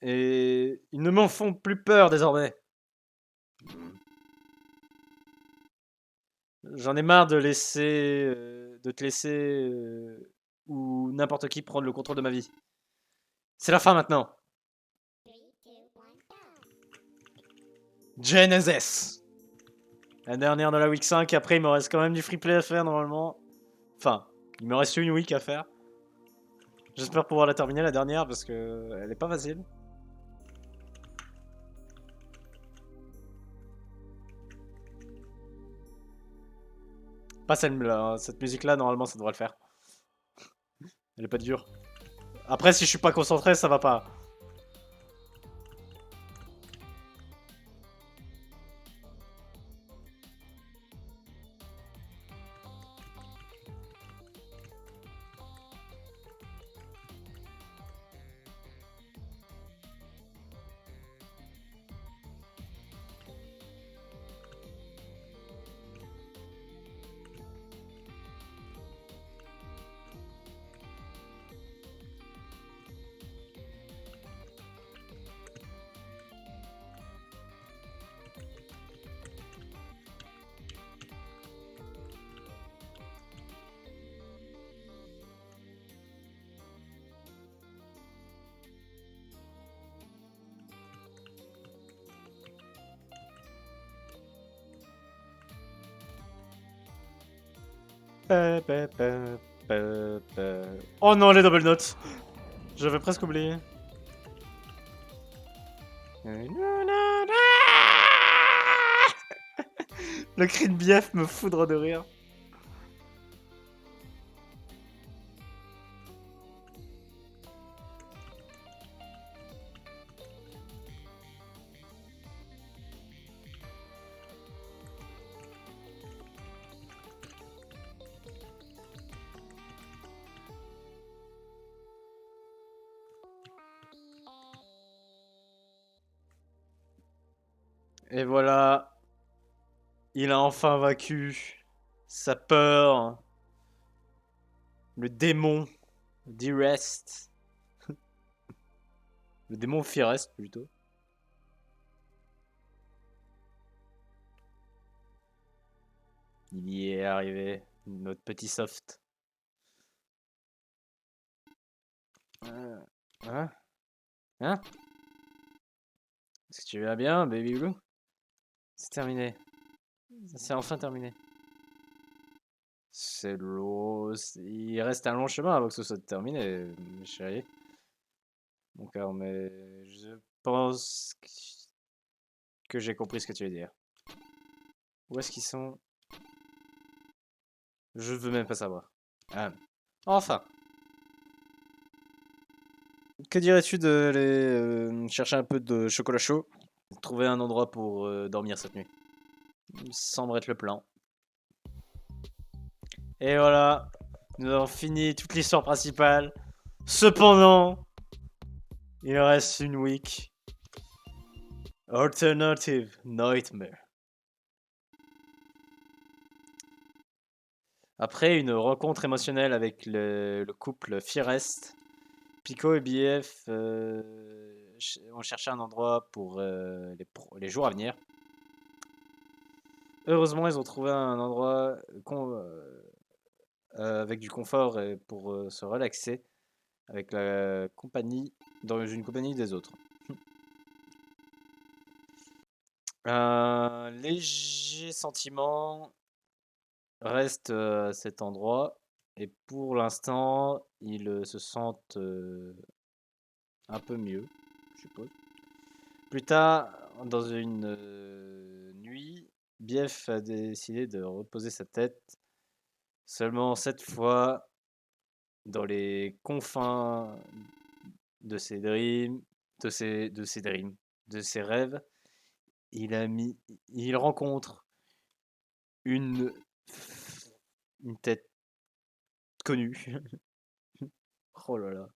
Et ils ne m'en font plus peur désormais. J'en ai marre de te laisser ou n'importe qui prendre le contrôle de ma vie. C'est la fin maintenant. Genesis. La dernière de la week 5. Après, il me reste quand même du free play à faire normalement. Enfin, il me reste une week à faire. J'espère pouvoir la terminer la dernière parce que elle est pas facile. Pas celle-là, hein. Cette musique-là, normalement, ça devrait le faire. Elle est pas dure. Après, si je suis pas concentré, ça va pas. Oh non, les double notes. J'avais presque oublié. Le cri de Bief me foudre de rire. Et voilà. Il a enfin vaincu sa peur. Le démon d'Irest. Le démon Firest plutôt. Il y est arrivé. Notre petit soft. Hein? Hein? Est-ce que tu vas bien, Baby Blue? C'est terminé. C'est enfin terminé. C'est lourd. Il reste un long chemin avant que ce soit terminé, chérie. Mon cœur, mais je pense que j'ai compris ce que tu veux dire. Où est-ce qu'ils sont? Je veux même pas savoir. Ah. Enfin. Que dirais-tu de aller chercher un peu de chocolat chaud? Trouver un endroit pour dormir cette nuit. Il semble être le plan. Et voilà. Nous avons fini toute l'histoire principale. Cependant, il reste une week. Alternative Nightmare. Après une rencontre émotionnelle avec le couple Firest, Pico et BF ont cherché un endroit pour les jours à venir. Heureusement, ils ont trouvé un endroit avec du confort et pour se relaxer avec la compagnie, dans une compagnie des autres. Un léger sentiment reste à cet endroit et pour l'instant, ils se sentent un peu mieux, je suppose. Plus tard, dans une nuit, Bief a décidé de reposer sa tête. Seulement cette fois, dans les confins de ses dreams, de ses rêves, il rencontre une une tête connue. Oh là là,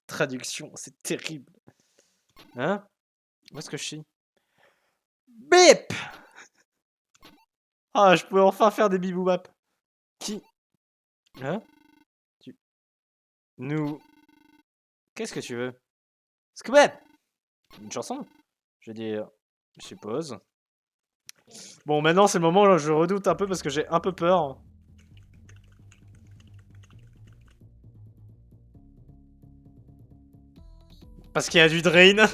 traduction, c'est terrible. Hein? Où est-ce que je suis? Bip! Ah, je pouvais enfin faire des biboubap. Qui? Hein? Tu... Nous... Qu'est-ce que tu veux? Squab! Une chanson? Je veux dire, je suppose. Bon, maintenant c'est le moment où je redoute un peu parce que j'ai un peu peur. Parce qu'il y a du drain.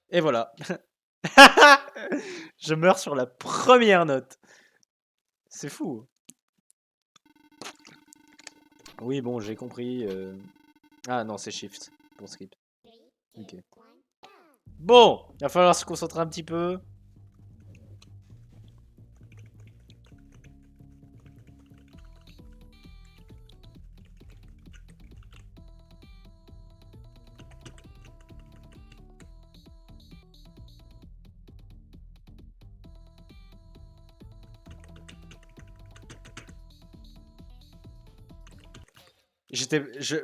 Et voilà. Je meurs sur la première note. C'est fou. Oui, bon, j'ai compris. Ah non, c'est Shift pour skip. Ok. Bon, il va falloir se concentrer un petit peu.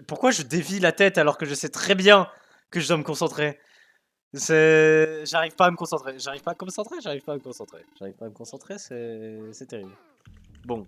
Pourquoi je dévie la tête alors que je sais très bien que je dois me concentrer? J'arrive pas à me concentrer. J'arrive pas à me concentrer. J'arrive pas à me concentrer. J'arrive pas à me concentrer. C'est terrible. Bon.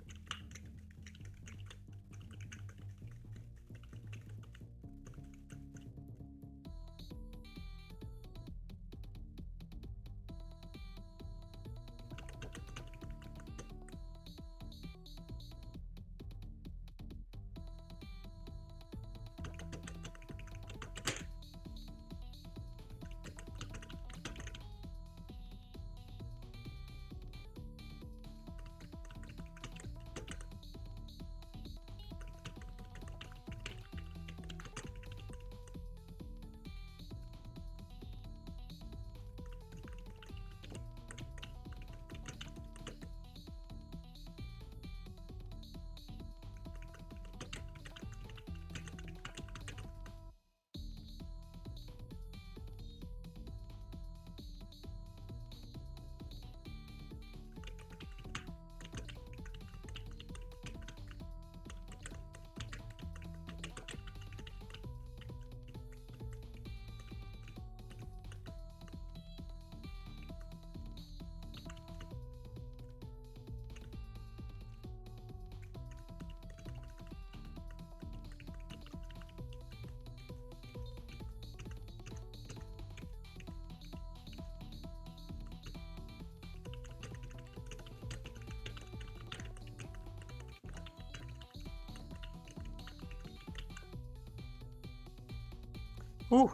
Ouh.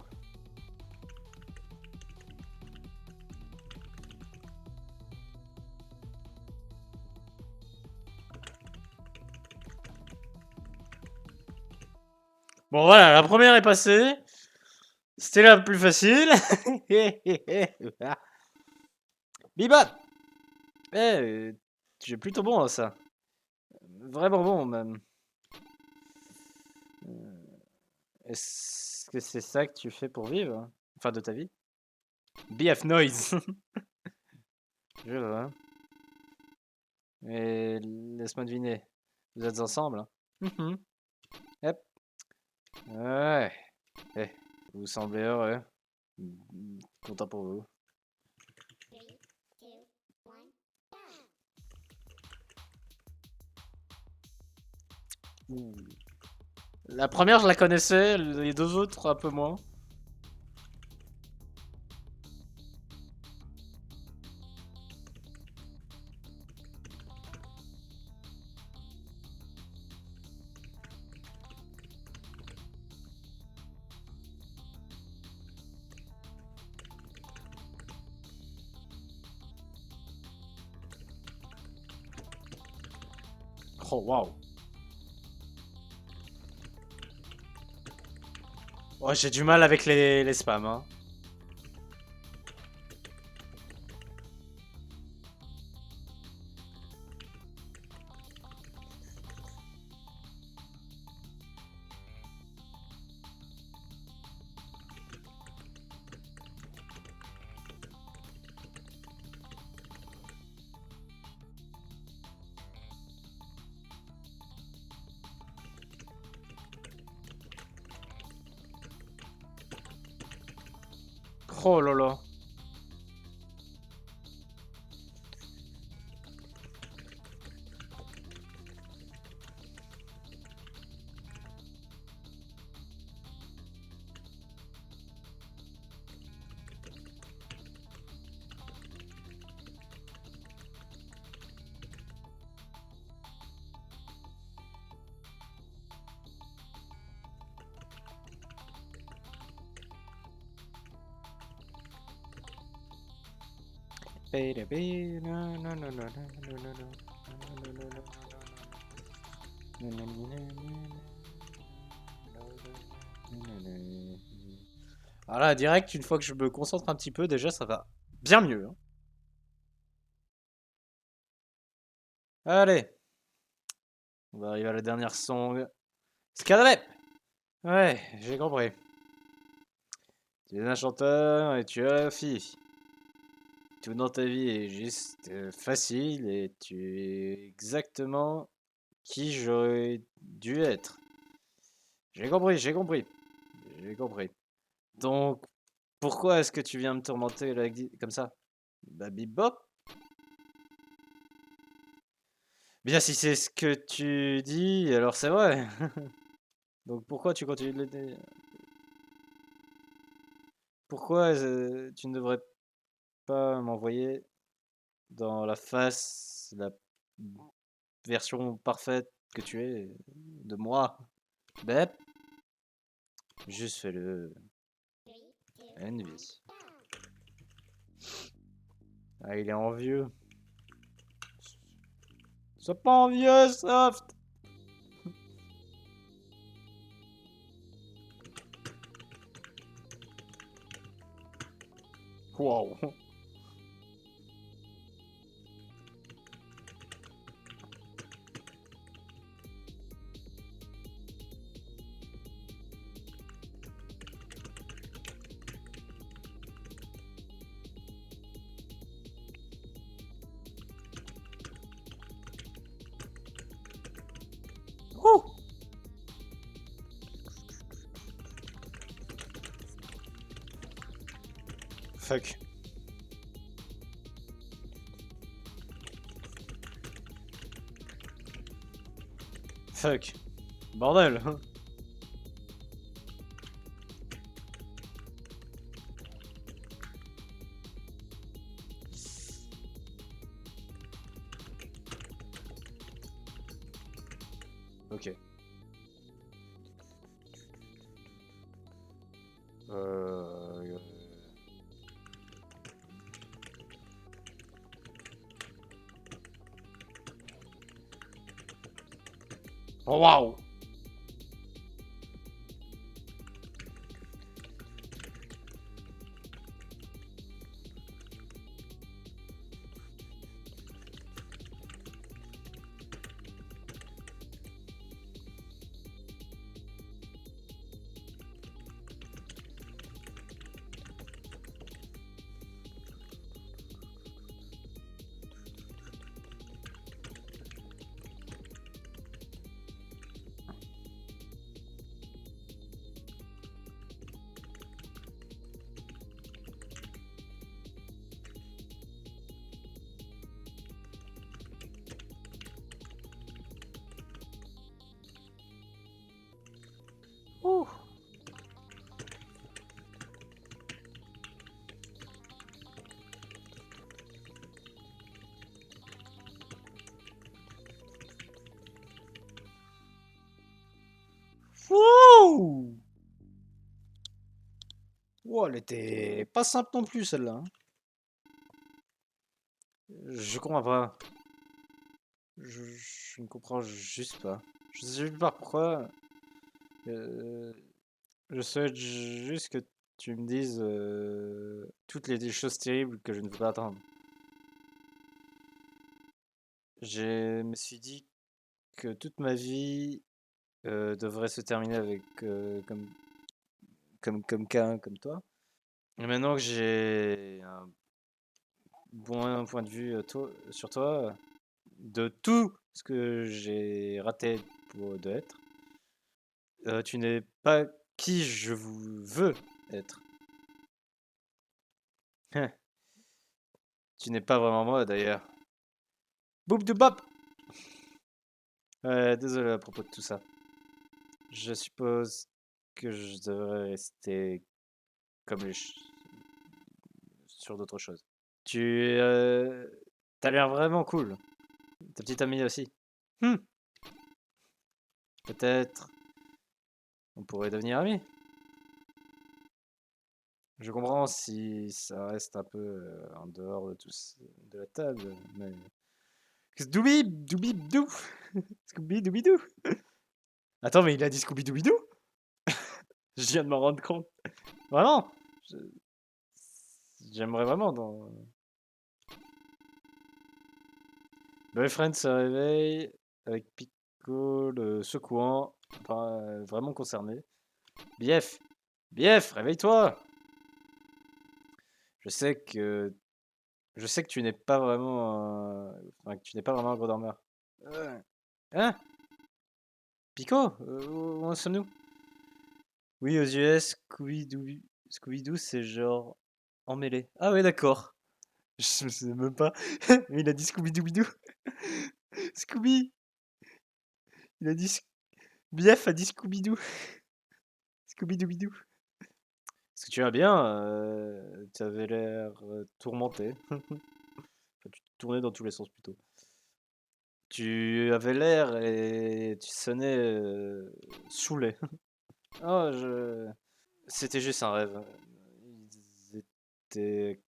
Bon voilà, la première est passée. C'était la plus facile. Bebop. Eh, tu es plutôt bon à ça. Vraiment bon même. Est-ce que c'est ça que tu fais pour vivre? Enfin, de ta vie? BF Noise. Je vois. Et laisse-moi deviner. Vous êtes ensemble? Mhm. Yep. Ouais. Eh, vous semblez heureux. Content pour vous. Ouh. La première, je la connaissais, les deux autres, un peu moins. Oh, waouh. Oh, j'ai du mal avec les spams, hein. Oh là là. Voilà, direct, une fois que je me concentre un petit peu, déjà, ça va bien mieux, hein. Allez, on va arriver à la dernière song. Skadalep! Ouais, j'ai compris. Tu es un chanteur et tu as la fille. Tout dans ta vie est juste facile et tu es exactement qui j'aurais dû être. J'ai compris, j'ai compris. J'ai compris. Donc, pourquoi est-ce que tu viens me tourmenter là, comme ça? Bah, bip-bop. Bien, si c'est ce que tu dis, alors c'est vrai. Donc, pourquoi tu continues de l'aider? Pourquoi tu ne devrais pas m'envoyer dans la face la version parfaite que tu es de moi? Bep, juste fais-le. Envy. Ah, il est envieux. Sois pas envieux, Soft! Wow. Ouh. Fuck. Fuck. Bordel. Ok. Euh... Oh, waouh! Ouh. Wouh! Wow, elle était pas simple non plus celle-là, hein. Je comprends pas. Je ne comprends juste pas. Je sais juste pas pourquoi. Euh, je souhaite juste que tu me dises toutes les choses terribles que je ne veux pas attendre. Je me suis dit que toute ma vie devrait se terminer avec comme quelqu'un comme toi. Et maintenant que j'ai un bon point de vue sur toi, de tout ce que j'ai raté de être, tu n'es pas qui je veux être. Tu n'es pas vraiment moi d'ailleurs. Boum de bop! Désolé à propos de tout ça. Je suppose que je devrais rester comme sur d'autres choses. T'as l'air vraiment cool. Ta petite amie aussi. Hmm, peut-être on pourrait devenir amis. Je comprends si ça reste un peu en dehors de de la table, mais Scooby Dooby Doo. Scooby Dooby Doo. Attends, mais il a dit Scooby Dooby Doo? Je viens de m'en rendre compte. Vraiment? Je- J'aimerais vraiment dans. Boyfriend se réveille avec Pico le secouant, vraiment concerné. Bief! Bief, réveille-toi! Je sais que. Je sais que tu n'es pas vraiment. Enfin, que tu n'es pas vraiment un gros dormeur. Hein? Pico? Où en sommes-nous? Oui, aux US, Scooby-Doo, c'est genre emmêlé. Ah ouais, d'accord. Je me sais même pas. Mais il a dit Scooby-Dooby-Doo. Scooby! Il a dit. Bief a dit Scooby-Doo. Scooby-Dooby-Doo. Est-ce que tu vas bien? Tu avais l'air tourmenté. Enfin, tu te tournais dans tous les sens plutôt. Tu avais l'air et tu sonnais saoulé. Oh, C'était juste un rêve. Ils étaient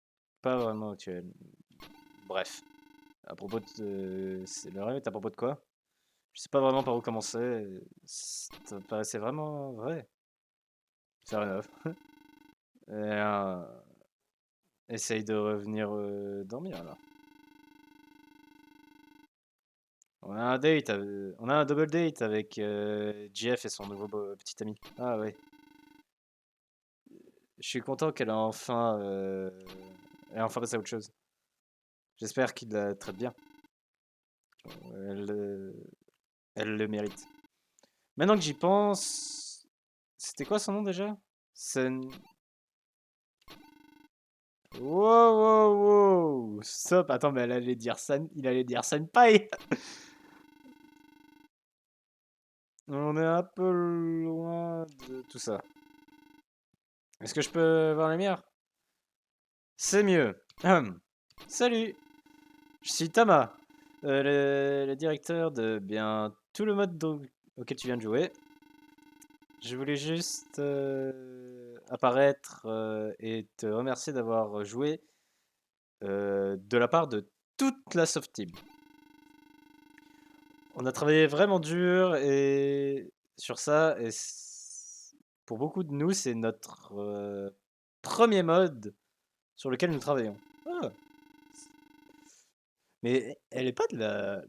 pas vraiment actuels. Bref. À propos de. Le rêve est à propos de quoi? Je sais pas vraiment par où commencer. Ça paraissait vraiment vrai. Faire une œuvre. Et, essaye de revenir dormir là. On a un double date avec Jeff et son nouveau petit ami. Ah ouais. Je suis content elle a enfin passé à autre chose. J'espère qu'il la traite bien. Elle, euh, Elle le mérite. Maintenant que j'y pense, c'était quoi son nom déjà? Sen. Wow, wow, wow. Stop. Attends, mais il allait dire Senpai. On est un peu loin de tout ça. Est-ce que je peux voir la lumière? C'est mieux. Salut, je suis Tama, le directeur de bien tout le mode auquel tu viens de jouer. Je voulais juste apparaître et te remercier d'avoir joué de la part de toute la Soft Team. On a travaillé vraiment dur et sur ça, et pour beaucoup de nous, c'est notre premier mode sur lequel nous travaillons. Ah. Mais elle est pas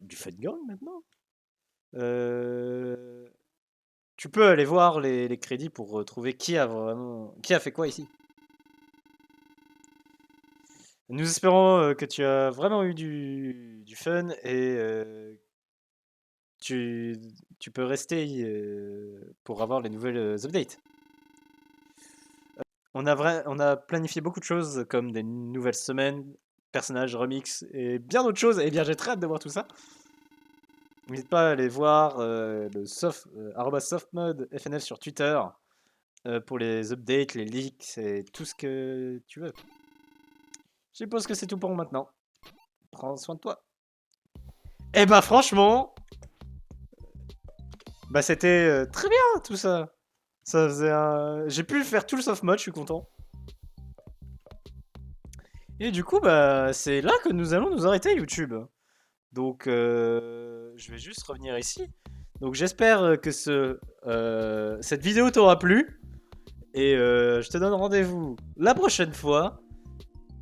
du Fun Gang maintenant? Tu peux aller voir les crédits pour trouver qui a fait quoi ici. Nous espérons que tu as vraiment eu du fun et tu, tu peux rester pour avoir les nouvelles updates. On a planifié beaucoup de choses comme des nouvelles semaines, personnages, remix et bien d'autres choses. Et bien, j'ai très hâte de voir tout ça. N'hésite pas à aller voir le @softmode FNF sur Twitter pour les updates, les leaks et tout ce que tu veux. Je suppose que c'est tout pour maintenant. Prends soin de toi. Eh bah franchement, bah c'était très bien tout ça. Ça faisait un... J'ai pu faire tout le soft mode, je suis content. Et du coup, bah c'est là que nous allons nous arrêter YouTube. Donc je vais juste revenir ici. Donc j'espère que cette vidéo t'aura plu. Et je te donne rendez-vous la prochaine fois.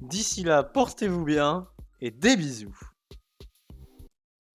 D'ici là, portez-vous bien et des bisous.